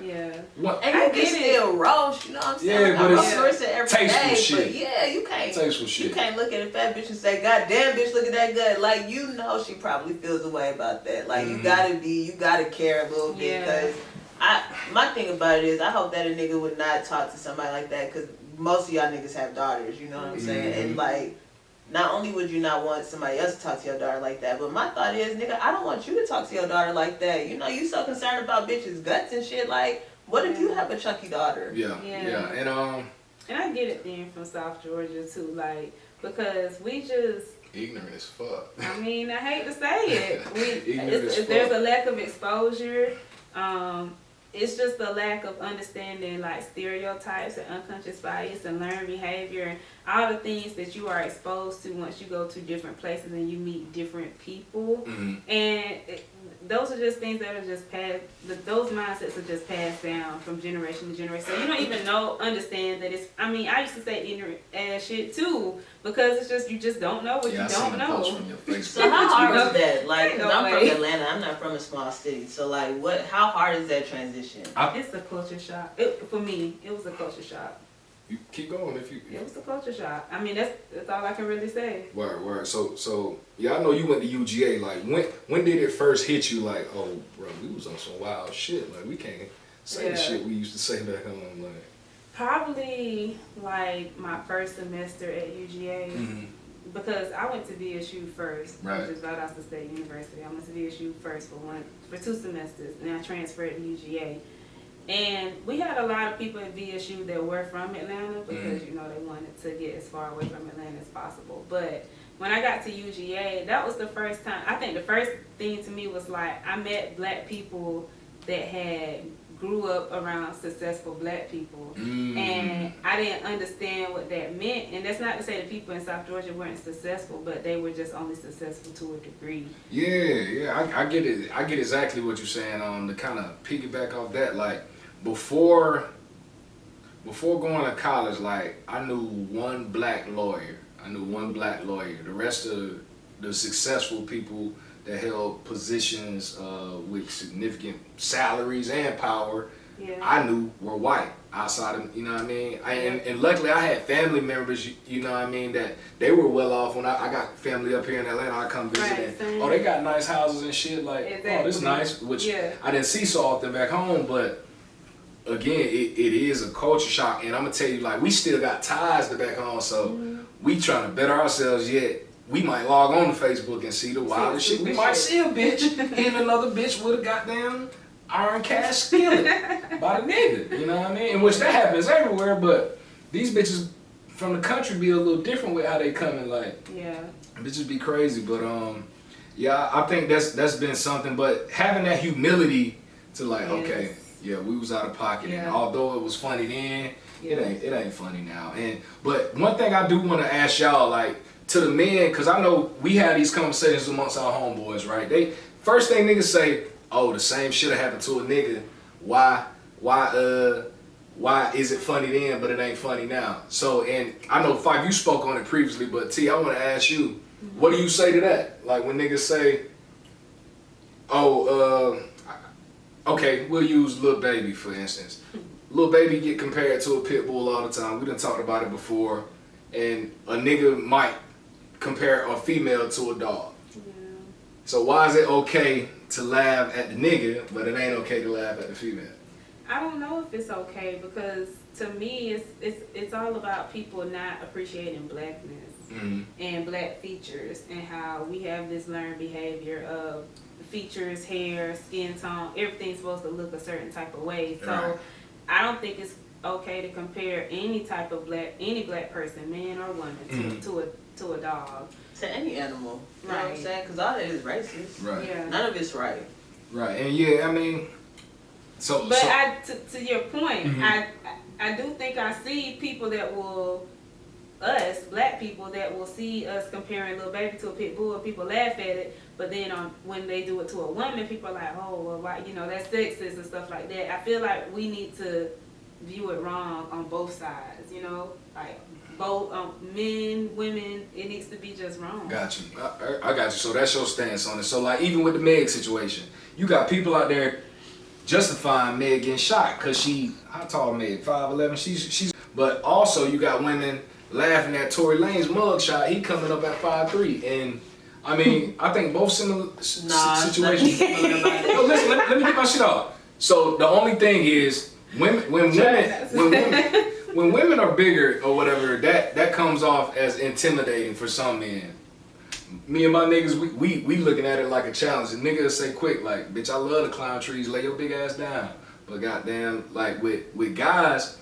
what? And you can still roast, you know what I'm saying? Yeah, but it's every tasteful day, shit. But yeah, you can't. Tasteful shit. You can't look at a fat bitch and say, God damn, bitch, look at that gut. Like, you know, she probably feels a way about that. Like, you gotta care a little bit, because my thing about it is, I hope that a nigga would not talk to somebody like that, because most of y'all niggas have daughters, you know what I'm saying? And like, not only would you not want somebody else to talk to your daughter like that, but my thought is, nigga, I don't want you to talk to your daughter like that. You know, you so concerned about bitches' guts and shit. Like, what if you have a chunky daughter? Yeah. And I get it being from South Georgia too, like, because we just ignorant as fuck. I mean, I hate to say it. There's a lack of exposure. It's just a lack of understanding, like, stereotypes and unconscious bias and learned behavior and all the things that you are exposed to once you go to different places and you meet different people. And those are just things that are just passed, those mindsets are just passed down from generation to generation. So you don't even understand that it's, I mean, I used to say ignorant ass shit too, because it's just, you just don't know what you don't know. So how hard was that? Like, cause I'm from Atlanta, I'm not from a small city. So like, how hard is that transition? It's a culture shock. For me, it was a culture shock. You keep going if you. It was a culture shock. I mean, that's all I can really say. Word. So yeah, I know you went to UGA. Like, when did it first hit you? Like, oh, bro, we was on some wild shit. Like, we can't say the shit we used to say back home. Like, probably like my first semester at UGA, because I went to VSU first, which is Valdosta State University. I went to VSU first for 2 semesters, and I transferred to UGA. And we had a lot of people at VSU that were from Atlanta, because, you know, they wanted to get as far away from Atlanta as possible. But when I got to UGA, that was the first time, I think the first thing to me was like, I met black people that grew up around successful black people. And I didn't understand what that meant. And that's not to say the people in South Georgia weren't successful, but they were just only successful to a degree. Yeah, I get it. I get exactly what you're saying. To kind of piggyback off that, like, before going to college, like, I knew one black lawyer. The rest of the successful people that held positions with significant salaries and power, I knew were white outside of, you know what I mean? And luckily I had family members, you know what I mean, that they were well off. When I got family up here in Atlanta, I come visit and, oh, they got nice houses and shit, like, oh, this is nice, which I didn't see so often back home. But again, it is a culture shock, and I'm gonna tell you, like, we still got ties to back home, so we trying to better ourselves, yet we might log on to Facebook and see the wildest shit. We might see a bitch hitting another bitch with a goddamn iron cast skillet by the nigga. You know what I mean? In which that happens everywhere, but these bitches from the country be a little different with how they coming. Like, Yeah. bitches be crazy, but yeah, I think that's been something. But having that humility to like, Yes. okay, yeah, we was out of pocket, and Yeah. although it was funny then, Yeah. it ain't funny now. And but one thing I do want to ask y'all, like to the men, because I know we have these conversations amongst our homeboys, right? They first thing niggas say, oh, the same shit happened to a nigga. Why is it funny then, but it ain't funny now? So, and I know Five, you spoke on it previously, but T, I want to ask you, what do you say to that? Like when niggas say, oh, okay, we'll use Lil Baby for instance. Lil Baby get compared to a pit bull all the time. We done talked about it before, and a nigga might compare a female to a dog. Yeah. So why is it okay to laugh at the nigga, but it ain't okay to laugh at the female? I don't know if it's okay because to me it's all about people not appreciating blackness and black features and how we have this learned behavior of features, hair, skin tone, everything's supposed to look a certain type of way. So Right. I don't think it's okay to compare any type of any black person, man or woman, to a dog. To any animal. You know what I'm Right. saying? Because all that is racist. Right. Yeah. None of it's right. Right. And yeah, I mean, But to your point, Mhm. I do think I see people that will, us black people that will see us comparing Lil Baby to a pit bull. People laugh at it, but then when they do it to a woman, people are like, oh well, why, that's sexist and stuff like that. I feel like we need to view it wrong on both sides. Like both men, women. It needs to be just wrong. got you. I got you. So that's your stance on it. So like even with the Meg situation, you got people out there justifying Meg getting shot because how tall Meg? 5'11". She's. But also you got women laughing at Tory Lane's mugshot. He coming up at 5'3", and I mean I think both similar situations. No, listen, let me get my shit off. So the only thing is when women are bigger or whatever, that comes off as intimidating for some men. Me and my niggas, we looking at it like a challenge. And niggas say quick, like, bitch, I love to climb trees, lay your big ass down. But goddamn, like with guys,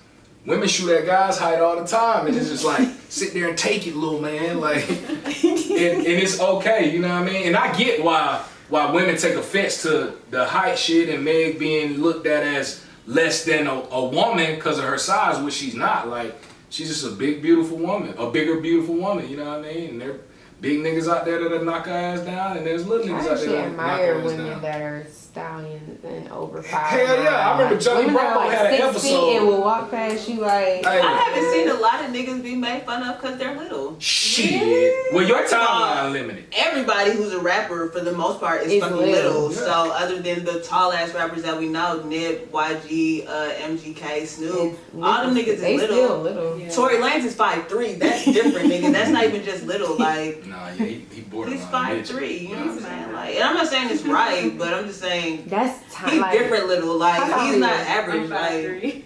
women shoot at guys' height all the time, and it's just like, sit there and take it, little man. Like, and it's okay, you know what I mean? And I get why women take offense to the height shit and Meg being looked at as less than a woman because of her size, which she's not. Like, she's just a big, beautiful woman, a bigger, beautiful woman, you know what I mean? And they're big niggas out there that'll knock her ass down, and there's little niggas I out actually there that'll knock her admire ass women down. that are stallions and over 5'9". Hell yeah, I remember Johnny women that are Bravo had an 6 episode. feet and will walk past you like. Hey. I haven't seen a lot of niggas be made fun of because they're little. Shit. Well, your First of all, timeline unlimited. Everybody who's a rapper, for the most part, is Is fucking little. little. Yeah. So other than the tall ass rappers that we know, Nip, YG, MGK, Snoop, all them niggas They is still little. little. Yeah. Tory Lanez is 5'3". That's different, nigga. That's not even just little. Like, Nah, yeah, he borderline. he's bitch. 5'3". You know what I'm saying? Like, and I'm not saying it's right, but I'm just saying That's he's like, different little. Like, How he's tall not is he? average. I'm Like,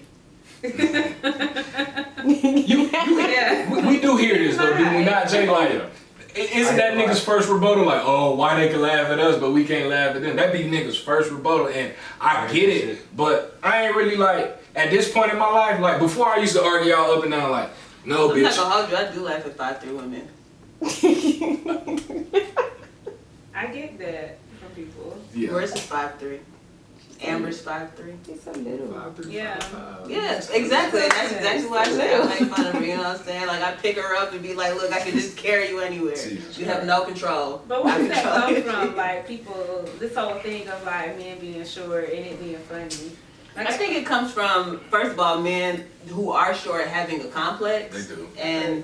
5'3". Yeah. We do hear this though, do we not, Jay? Like, isn't that nigga's first rebuttal like, oh, why they can laugh at us, but we can't laugh at them? That be nigga's first rebuttal, and I get it, but I ain't really like, at this point in my life, like, before I used to argue y'all up and down like, no, I'm not bitch. gonna hold you. I do laugh at 5'3" women. I get that from people. Yeah. Where's is 5'3"? Amber's 5'3". He's so little. 5'3", Yeah. 5'5". Yes, exactly. And that's exactly what I say. I make fun of her, you know what I'm saying? Like, I pick her up and be like, look, I can just carry you anywhere. Jesus You have no control. But where I does that control come you. from? Like people, this whole thing of like men being short and it being funny. Like, I think it comes from, first of all, men who are short having a complex. They do. And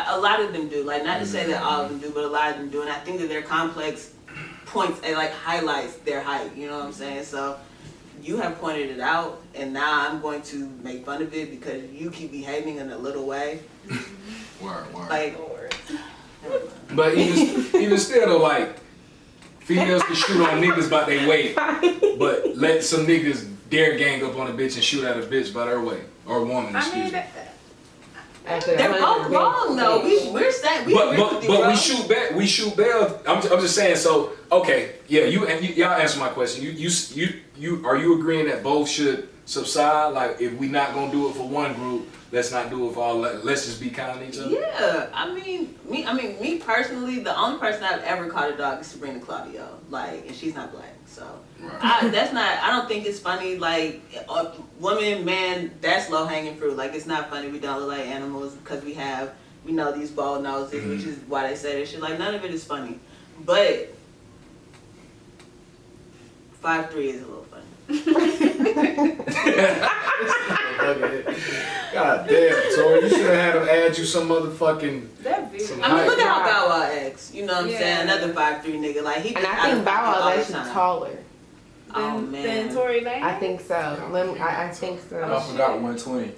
a lot of them do. Like, not to say that all of them do, but a lot of them do. And I think that their complex points and like highlights their height. You know what I'm saying? So you have pointed it out, and now I'm going to make fun of it because you keep behaving in a little way. Word. Like, Lord. But even still though, like, females can shoot on niggas by their weight, but let some niggas dare gang up on a bitch and shoot at a bitch by their weight, or a woman, I excuse mean, me. After They're 100 both wrong though. We're saying we agree with you, but bro. we shoot back. We shoot bail. I'm just saying. So okay, yeah. Y'all answer my question. You are you agreeing that both should subside? Like if we not gonna do it for one group, let's not do it for all. Let's just be kind to each other. Yeah, I mean, me personally, the only person I've ever called a dog is Sabrina Claudio. Like, and she's not black, so Right. I don't think it's funny. Like, woman, man, that's low hanging fruit. Like, it's not funny. We don't look like animals because we know these bald noses, which is why they say this shit. Like, none of it is funny, but 5'3" is a little funny. God damn, Tori, you should have had him add you some motherfucking. That video. Some I mean, look at how Right. Bow Wow acts. You know what I'm Yeah. saying? Another 5'3" nigga. Like, he And just I out think of Bow pocket Wow's all the actually time. taller. Oh, Than man. Tory Lane? I think so. I think I so. forgot 120.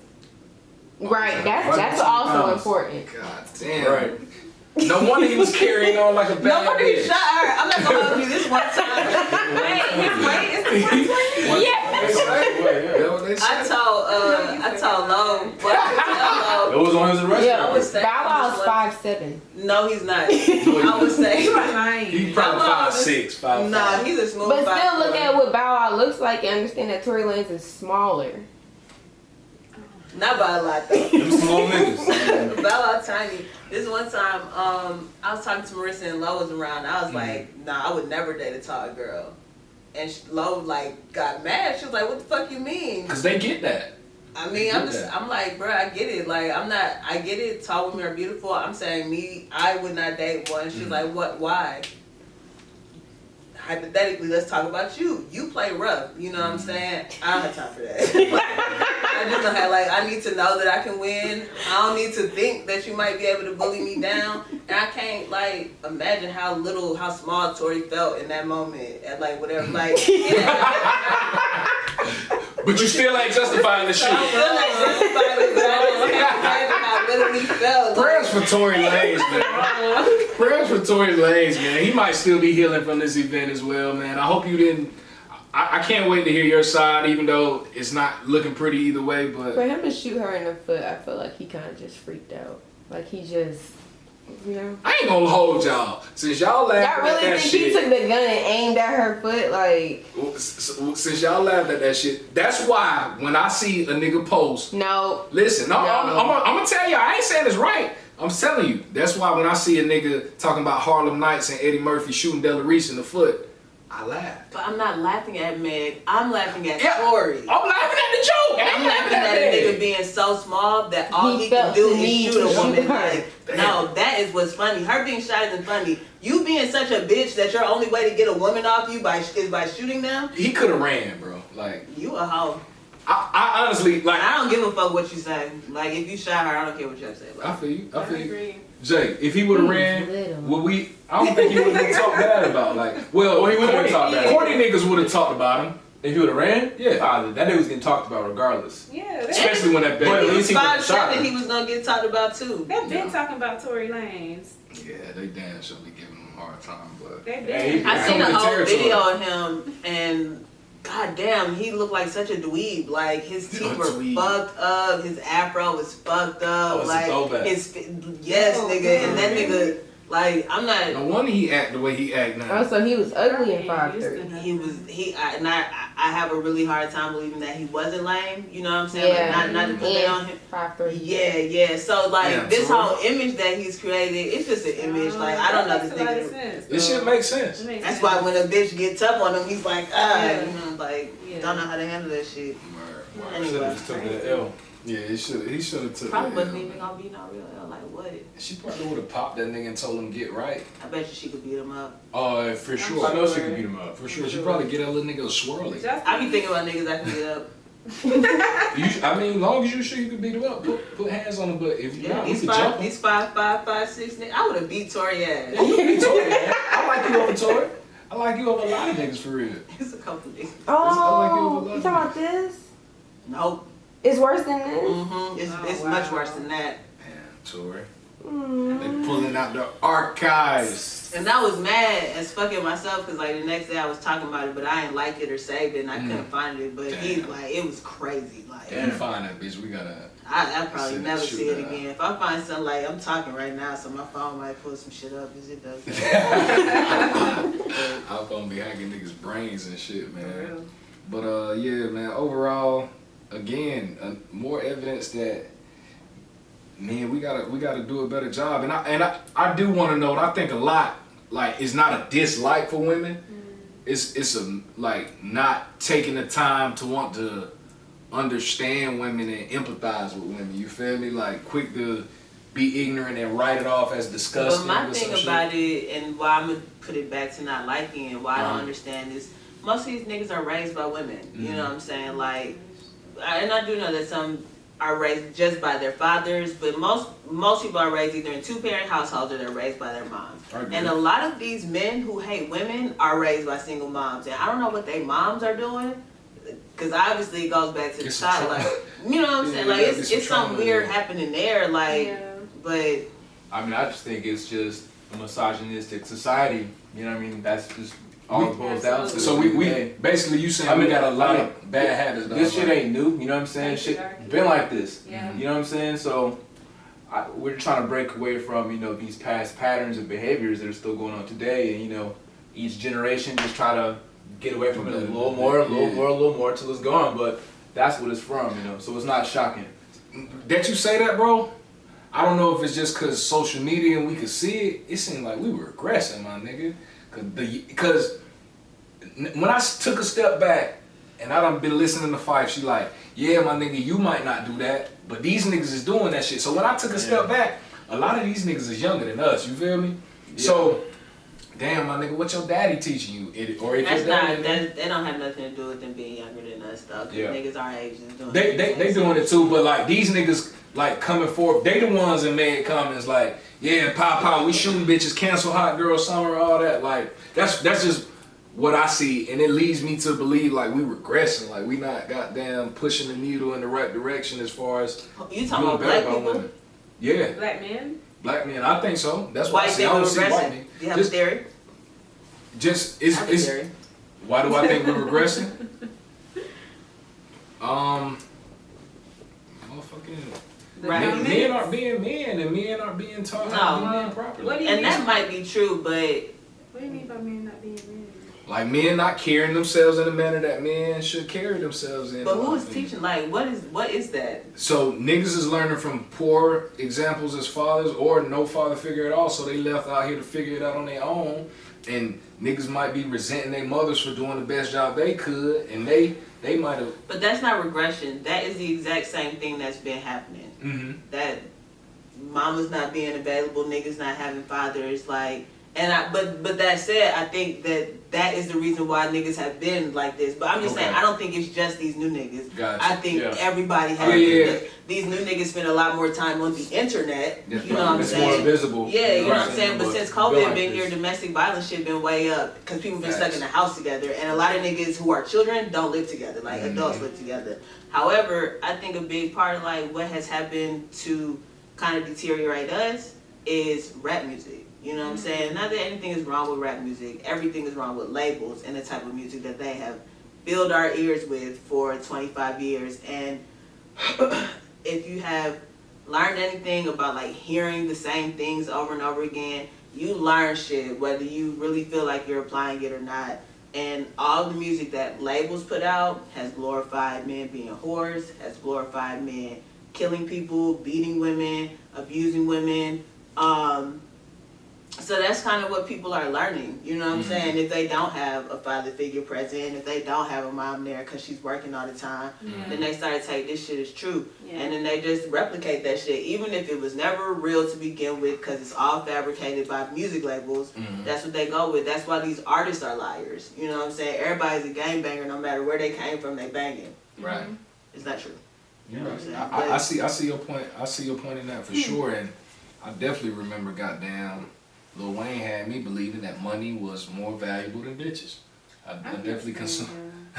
Right, that's also important. God damn. Right. No wonder he was carrying on like a bad No wonder he bitch. shot her. I'm not gonna hold you this one time. Wait, his weight is 120? Yeah. They say. That's what they say. I told Lo, but I It was on his arrest Yeah, I would say- Bow Wow's 5'7". no, he's not. I would say, He was lying. He probably Bow Wow 5'6", 5'5". nah, he's a smooth. But still, 5'4". look at what Bow Wow looks like and understand that Tory Lanez is smaller. Not by a lot though. Them small niggas. Bow Wow tiny. This one time, I was talking to Marissa and Lo was around. I was like, nah, I would never date a tall girl. And Lo like got mad. She was like, what the fuck you mean? Cause they get that. I mean, I'm like, bro, I get it. Like, I get it. Tall women are beautiful. I'm saying I would not date one. She's like, what, why? Hypothetically, let's talk about you. You play rough. You know what I'm saying? I don't have time for that. I just don't have, I need to know that I can win. I don't need to think that you might be able to bully me down. And I can't, imagine how small Tori felt in that moment at, whatever. But you still ain't justifying the shit. I feel like justifying it, but I just can't imagine how little he felt. Prayers for Tory Lanez, man. Prayers for Tory Lanez, man. He might still be healing from this event as well, man. I hope you didn't. I can't wait to hear your side, even though it's not looking pretty either way. But For him to shoot her in the foot, I feel like he kind of just freaked out. Like he just, you know. I ain't gonna hold y'all. Since y'all Y'all laughing at really that think shit. he took the gun and aimed at her foot? Like, Since y'all laughed at that shit, that's why when I see a nigga post, no. listen, I'm gonna tell you, I ain't saying it's right. I'm telling you, that's why when I see a nigga talking about Harlem Nights and Eddie Murphy shooting Della Reese in the foot, I laugh. But I'm not laughing at Meg. I'm laughing at Tory. I'm laughing at the joke. I I'm ain't laughing at a Meg. nigga being so small that all He he can felt do the is need shoot to a woman. shoot her. Like, no, that is what's funny. Her being shot isn't funny. You being such a bitch that your only way to get a woman off you is by shooting them. He could have ran, bro. Like, You a hoe. I honestly, like, I don't give a fuck what you say. Like, if you shot her, I don't care what you have to say. I feel you. I feel you. agree. Jay, if he would have ran, would we? I don't think he would have been talked bad about. Like, well, He wouldn't have been talked bad. corny niggas would have talked about him, If he would have ran, Yeah. that nigga was getting talked about regardless. Yeah, especially when that But He at baby. was least he would've shot 5'7", her. he was gonna get talked about too. they've been talking about Tory Lanez. Yeah, they damn sure be giving him a hard time, but They've Hey, been. I seen Coming an to old territory. video of him, and goddamn, he looked like such a dweeb. Like his teeth were dweeb. fucked up, his afro was fucked up. Oh, it's a like throwback. yes, Oh, nigga, and that really? nigga, like I'm not. no wonder he act the way he act now. Oh, so he was ugly in Right, 5'3". I have a really hard time believing that he wasn't lame. You know what I'm saying? Yeah, Like, not to put that on him. 5'3". Yeah. So like Yeah, this Tory. whole image that he's created, it's just an image. Like I don't know the thing. This shit makes sense. That's why when a bitch gets up on him, he's like, Yeah. you know, like Yeah. don't know how to handle that shit. Should have just took that L. Yeah, he should have took Probably that wasn't L. even gonna be no real L. Like what? She probably would have popped that nigga and told him get right. I bet you she could beat him up. Oh, for I sure. know she could beat him up. For sure. She probably get that little nigga a swirly. I be thinking about niggas I can get up. I mean, long as you sure you can beat him up, put hands on him. But if you Yeah, not, we he's could jump five, him. he's 5'6" nigga. I would have beat Tori ass. Yeah, you can beat Tory, man. I like you over Tory. I like you over a lot of niggas for real. It's a couple niggas. Oh, like it you talking about this? Nope. It's worse than this? Mm-hmm. It's Oh, it's wow. much worse than that. Man, Tory. They pulling out the archives. And I was mad as fucking myself because like the next day I was talking about it, but I didn't like it or saved it, and I couldn't find it. But he's like, it was crazy. Like, You find that bitch, we gotta. I probably send never that shit see it out. again. If I find something like I'm talking right now, so my phone might pull some shit up as it does. I'm gonna be hacking niggas' brains and shit, man. For real. But yeah, man. Overall, again, more evidence that, man, we gotta do a better job. And I do want to know. And I think a lot, like, it's not a dislike for women. It's a like not taking the time to want to understand women and empathize with women. You feel me? Like, quick to be ignorant and write it off as disgusting. But my or thing some about shit. it, and why I'm gonna put it back to not liking and why I don't understand is most of these niggas are raised by women. You know what I'm saying? Like, and I do know that some are raised just by their fathers, but most people are raised either in two-parent households or they're raised by their moms. And a lot of these men who hate women are raised by single moms, and I don't know what they moms are doing, because obviously it goes back to the It's some child. trauma. Like, you know what I'm saying? Yeah, Like, there's it's some something trauma weird there. happening there. Like, Yeah. but I mean, I just think it's just a misogynistic society. You know what I mean? That's just all it boils down to. So we basically, you saying we got a lot of bad habits. This shit ain't new. You know what I'm saying? Shit been like this. Yeah. You know what I'm saying? So we're trying to break away from, you know, these past patterns and behaviors that are still going on today, and, you know, each generation just try to get away from it a little more, till it's gone. But that's what it's from, you know. So it's not shocking. That you say that, bro. I don't know if it's just cause social media and we could see it. It seemed like we were regressing, my nigga. Cause when I took a step back and I done been listening to Fife, she like, yeah, my nigga, you might not do that, but these niggas is doing that shit. So when I took a step back, a lot of these niggas is younger than us. You feel me? Yeah. So, damn, my nigga, what your daddy teaching you? Or if that's your not, daddy, they don't have nothing to do with them being younger than us, though. 'Cause Yeah. niggas our age is doing they doing it too, but like these niggas like coming forth, they the ones that made comments like, yeah, pow, we shooting bitches, cancel Hot Girl Summer, all that. Like that's just what I see, and it leads me to believe like we regressing, like we not goddamn pushing the needle in the right direction as far as You talking doing about better black by people? women. Yeah, Black men? black men. I think so. That's what I White see. I people don't see white regressing. men. You have Just, a theory? just I have a it's theory. why do I think we're regressing? Motherfucking. Right. Men aren't being men, and men aren't being taught how to be men properly. What do you And mean? that might be true, but What do you mean by men not being men? Like men not carrying themselves in the manner that men should carry themselves in. but who my is opinion. teaching? Like, what is that? So niggas is learning from poor examples as fathers or no father figure at all. So they left out here to figure it out on their own. And niggas might be resenting their mothers for doing the best job they could, and they might have. But that's not regression. That is the exact same thing that's been happening. Mm-hmm. That mamas not being available, niggas not having fathers, like. And but that said, I think that is the reason why niggas have been like this. But I'm just saying, I don't think it's just these new niggas. Gotcha. I think everybody has. These new niggas spend a lot more time on the internet. That's you know what I'm It's saying? more visible. Yeah, you know what I'm Right. saying? But since COVID been here, domestic violence shit been way up because people been stuck in the house together. And a lot of niggas who are children don't live together, like adults live together. However, I think a big part of like what has happened to kind of deteriorate us is rap music. You know what I'm saying? Not that anything is wrong with rap music. Everything is wrong with labels and the type of music that they have filled our ears with for 25 years. And if you have learned anything about like hearing the same things over and over again, you learn shit whether you really feel like you're applying it or not. And all the music that labels put out has glorified men being whores, has glorified men killing people, beating women, abusing women. So that's kind of what people are learning, you know what I'm saying? If they don't have a father figure present, if they don't have a mom there because she's working all the time, then they start to take this shit as true. Yeah. And then they just replicate that shit, even if it was never real to begin with because it's all fabricated by music labels. That's what they go with. That's why these artists are liars. You know what I'm saying? Everybody's a gangbanger no matter where they came from, they banging. Right. It's not true. You're know what I'm right. saying? I see your point. I see your point in that for sure. And I definitely remember, goddamn, Lil Wayne had me believing that money was more valuable than bitches. I definitely consume.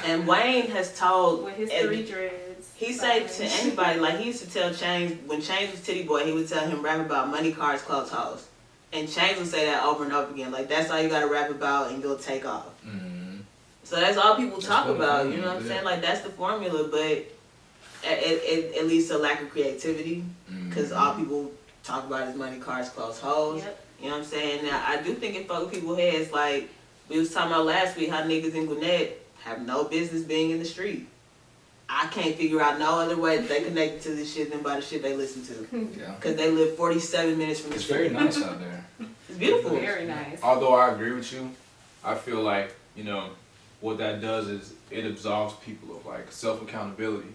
And Wayne has told With his every- 3 dreads. he said to anybody, like he used to tell Change, when Change was Titty Boy, he would tell him rap about money, cars, clothes, hoes. And Change would say that over and over again. Like that's all you gotta rap about and you'll take off. Mm-hmm. So that's all people That's talk what the about, you formula know what I'm is. saying? Like that's the formula, but it leads to a lack of creativity because all people talk about is money, cars, clothes, hoes. Yep. You know what I'm saying? Now I do think it fuck people's heads. Like we was talking about last week, how niggas in Gwinnett have no business being in the street. I can't figure out no other way that they connected to this shit than by the shit they listen to. Yeah. Because they live 47 minutes from the It's street. very nice out there. It's beautiful. Very nice. Although I agree with you, I feel like, you know, what that does is it absolves people of like self-accountability.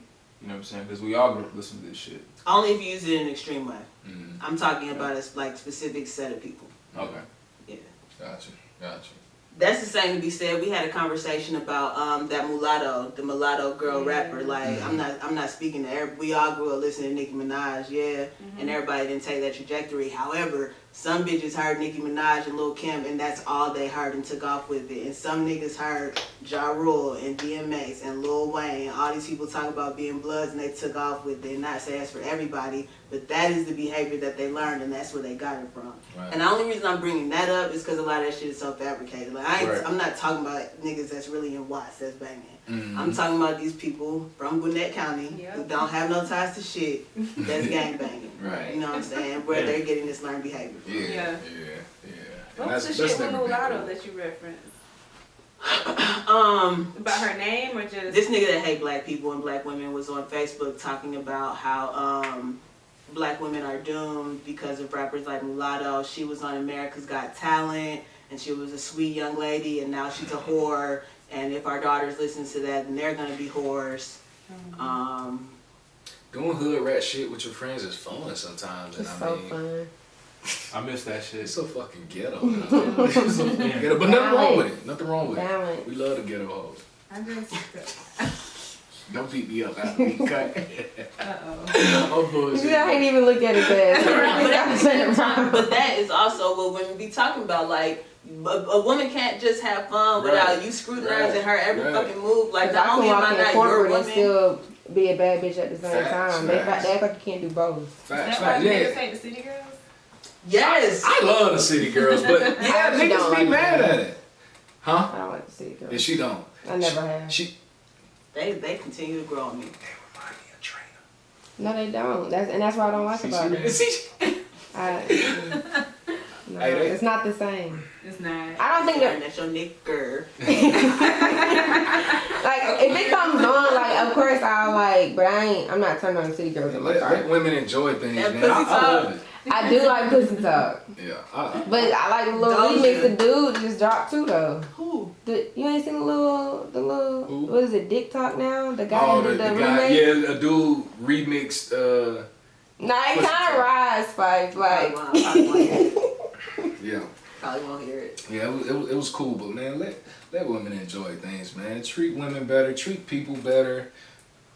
You know what I'm saying? Because we all listen to this shit. Only if you use it in an extreme way. Mm-hmm. I'm talking about a like specific set of people. Okay. Yeah. Gotcha. That's the same to be said. We had a conversation about that mulatto, the mulatto girl rapper. Like I'm not speaking to every. We all grew up listening to Nicki Minaj, and everybody didn't take that trajectory. However, some bitches heard Nicki Minaj and Lil Kim, and that's all they heard and took off with it. And some niggas heard Ja Rule and DMX and Lil Wayne. All these people talk about being Bloods, and they took off with it. And not say that's for everybody, but that is the behavior that they learned, and that's where they got it from. Right. And the only reason I'm bringing that up is because a lot of that shit is so fabricated. Like Right. I'm not talking about niggas that's really in Watts that's banging. Mm-hmm. I'm talking about these people from Gwinnett County who don't have no ties to shit that's gang banging. Right. You know what I'm saying? Where Yeah. they're getting this learned behavior from. Yeah. And What was the shit with never been mulatto cool. that you referenced? Um, About her name or just this nigga that hate black people and black women was on Facebook talking about how black women are doomed because of rappers like Mulatto. She was on America's Got Talent and she was a sweet young lady and now she's a whore. And if our daughters listen to that, then they're gonna be whores. Doing hood rat shit with your friends is fun sometimes. It's And so I mean, fun. I miss that shit. it's so fucking ghetto. It's so fucking ghetto. But nothing wrong with it. Nothing wrong with it. Balance. We love the ghetto hoes. I just Don't beat me up after we cut. uh-oh. I'm bullshit. Yeah, I ain't even look at it that. But that is also what women be talking about. Like, a woman can't just have fun without you scrutinizing her every fucking move. Like, I not can only am walk I in not your corporate and woman. still be a bad bitch at the same Facts, time. They facts. act like you can't do both. Facts, That's why facts. niggas Yeah. hate the city girls? Yes. I love the city girls, but yeah, I actually niggas don't be like mad them. at it. Huh? I don't like to see it. And she don't. I never have. She. They continue to grow on me. They remind me of Trina. No, they don't. That's what I don't like about it. No, Hey, they- it's not the same. It's not. I don't think that. That's your nigger. Like, if it comes on, like, of course I'll like, but I'm not turning on the city girls. Let women enjoy things, That man. pussy I love talk. it. I do like pussy talk, Yeah. but I like the little Doja. remix the dude just dropped too though. Who? You ain't seen the little Who? what is it, Dick Talk now? The guy Oh, who the did the guy. remake. Yeah, a dude remixed. Nah, it Pussy kind of Talk. rise Spice like. Probably won't hear it. Yeah. Probably won't hear it. Yeah, it was cool, but man, let women enjoy things, man. Treat women better, treat people better.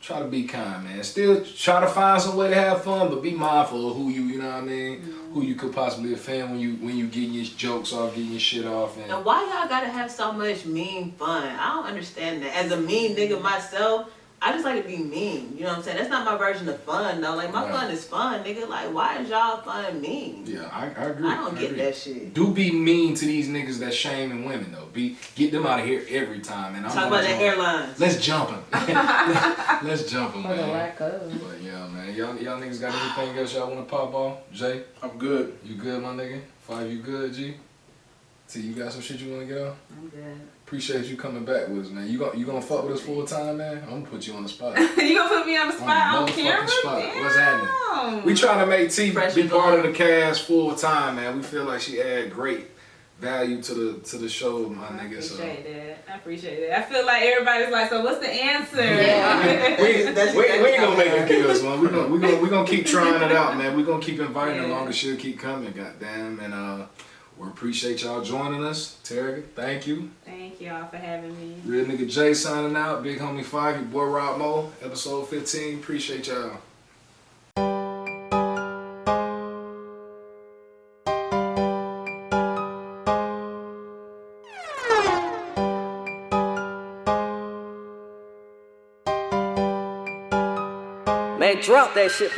Try to be kind, man. Still try to find some way to have fun, but be mindful of who you know what I mean, who you could possibly offend when you getting your jokes off, getting your shit off, and And why y'all gotta have so much mean fun? I don't understand that. As a mean nigga myself, I just like to be mean. You know what I'm saying? That's not my version of fun though. Like my Right. fun is fun, nigga. Like why is y'all fun mean? yeah, I agree. I don't get agree. that shit. Do be mean to these niggas that shaming women though. Get them out of here every time, and I'm Talk about the hairlines. Let's jump them. Let's jump them, For the man. lack of. But yeah, man, y'all niggas got anything else y'all want to pop off? Jay, I'm good. you good, my nigga? Five, you good, G? T, you got some shit you want to get off? I'm good. Appreciate you coming back with us, man. You gonna fuck with us full time, man? I'm gonna put you on the spot. You gonna put me on the spot on motherfucking camera? spot. Damn. What's happening? We trying to make T Fresh be and part of gone. the cast full time, man. We feel like she add great value to the show, my I nigga. So appreciate that. I appreciate that. I feel like everybody's like, so what's the answer? Yeah. we ain't gonna make her her give us one. We gonna keep trying it out, man. We gonna keep inviting her long as she'll keep coming. Goddamn, and we appreciate y'all joining us. Terry, thank you. Thank y'all for having me. Real nigga Jay signing out. Big homie 5, your boy Rob Mo. Episode 15. Appreciate y'all. and drop that shit.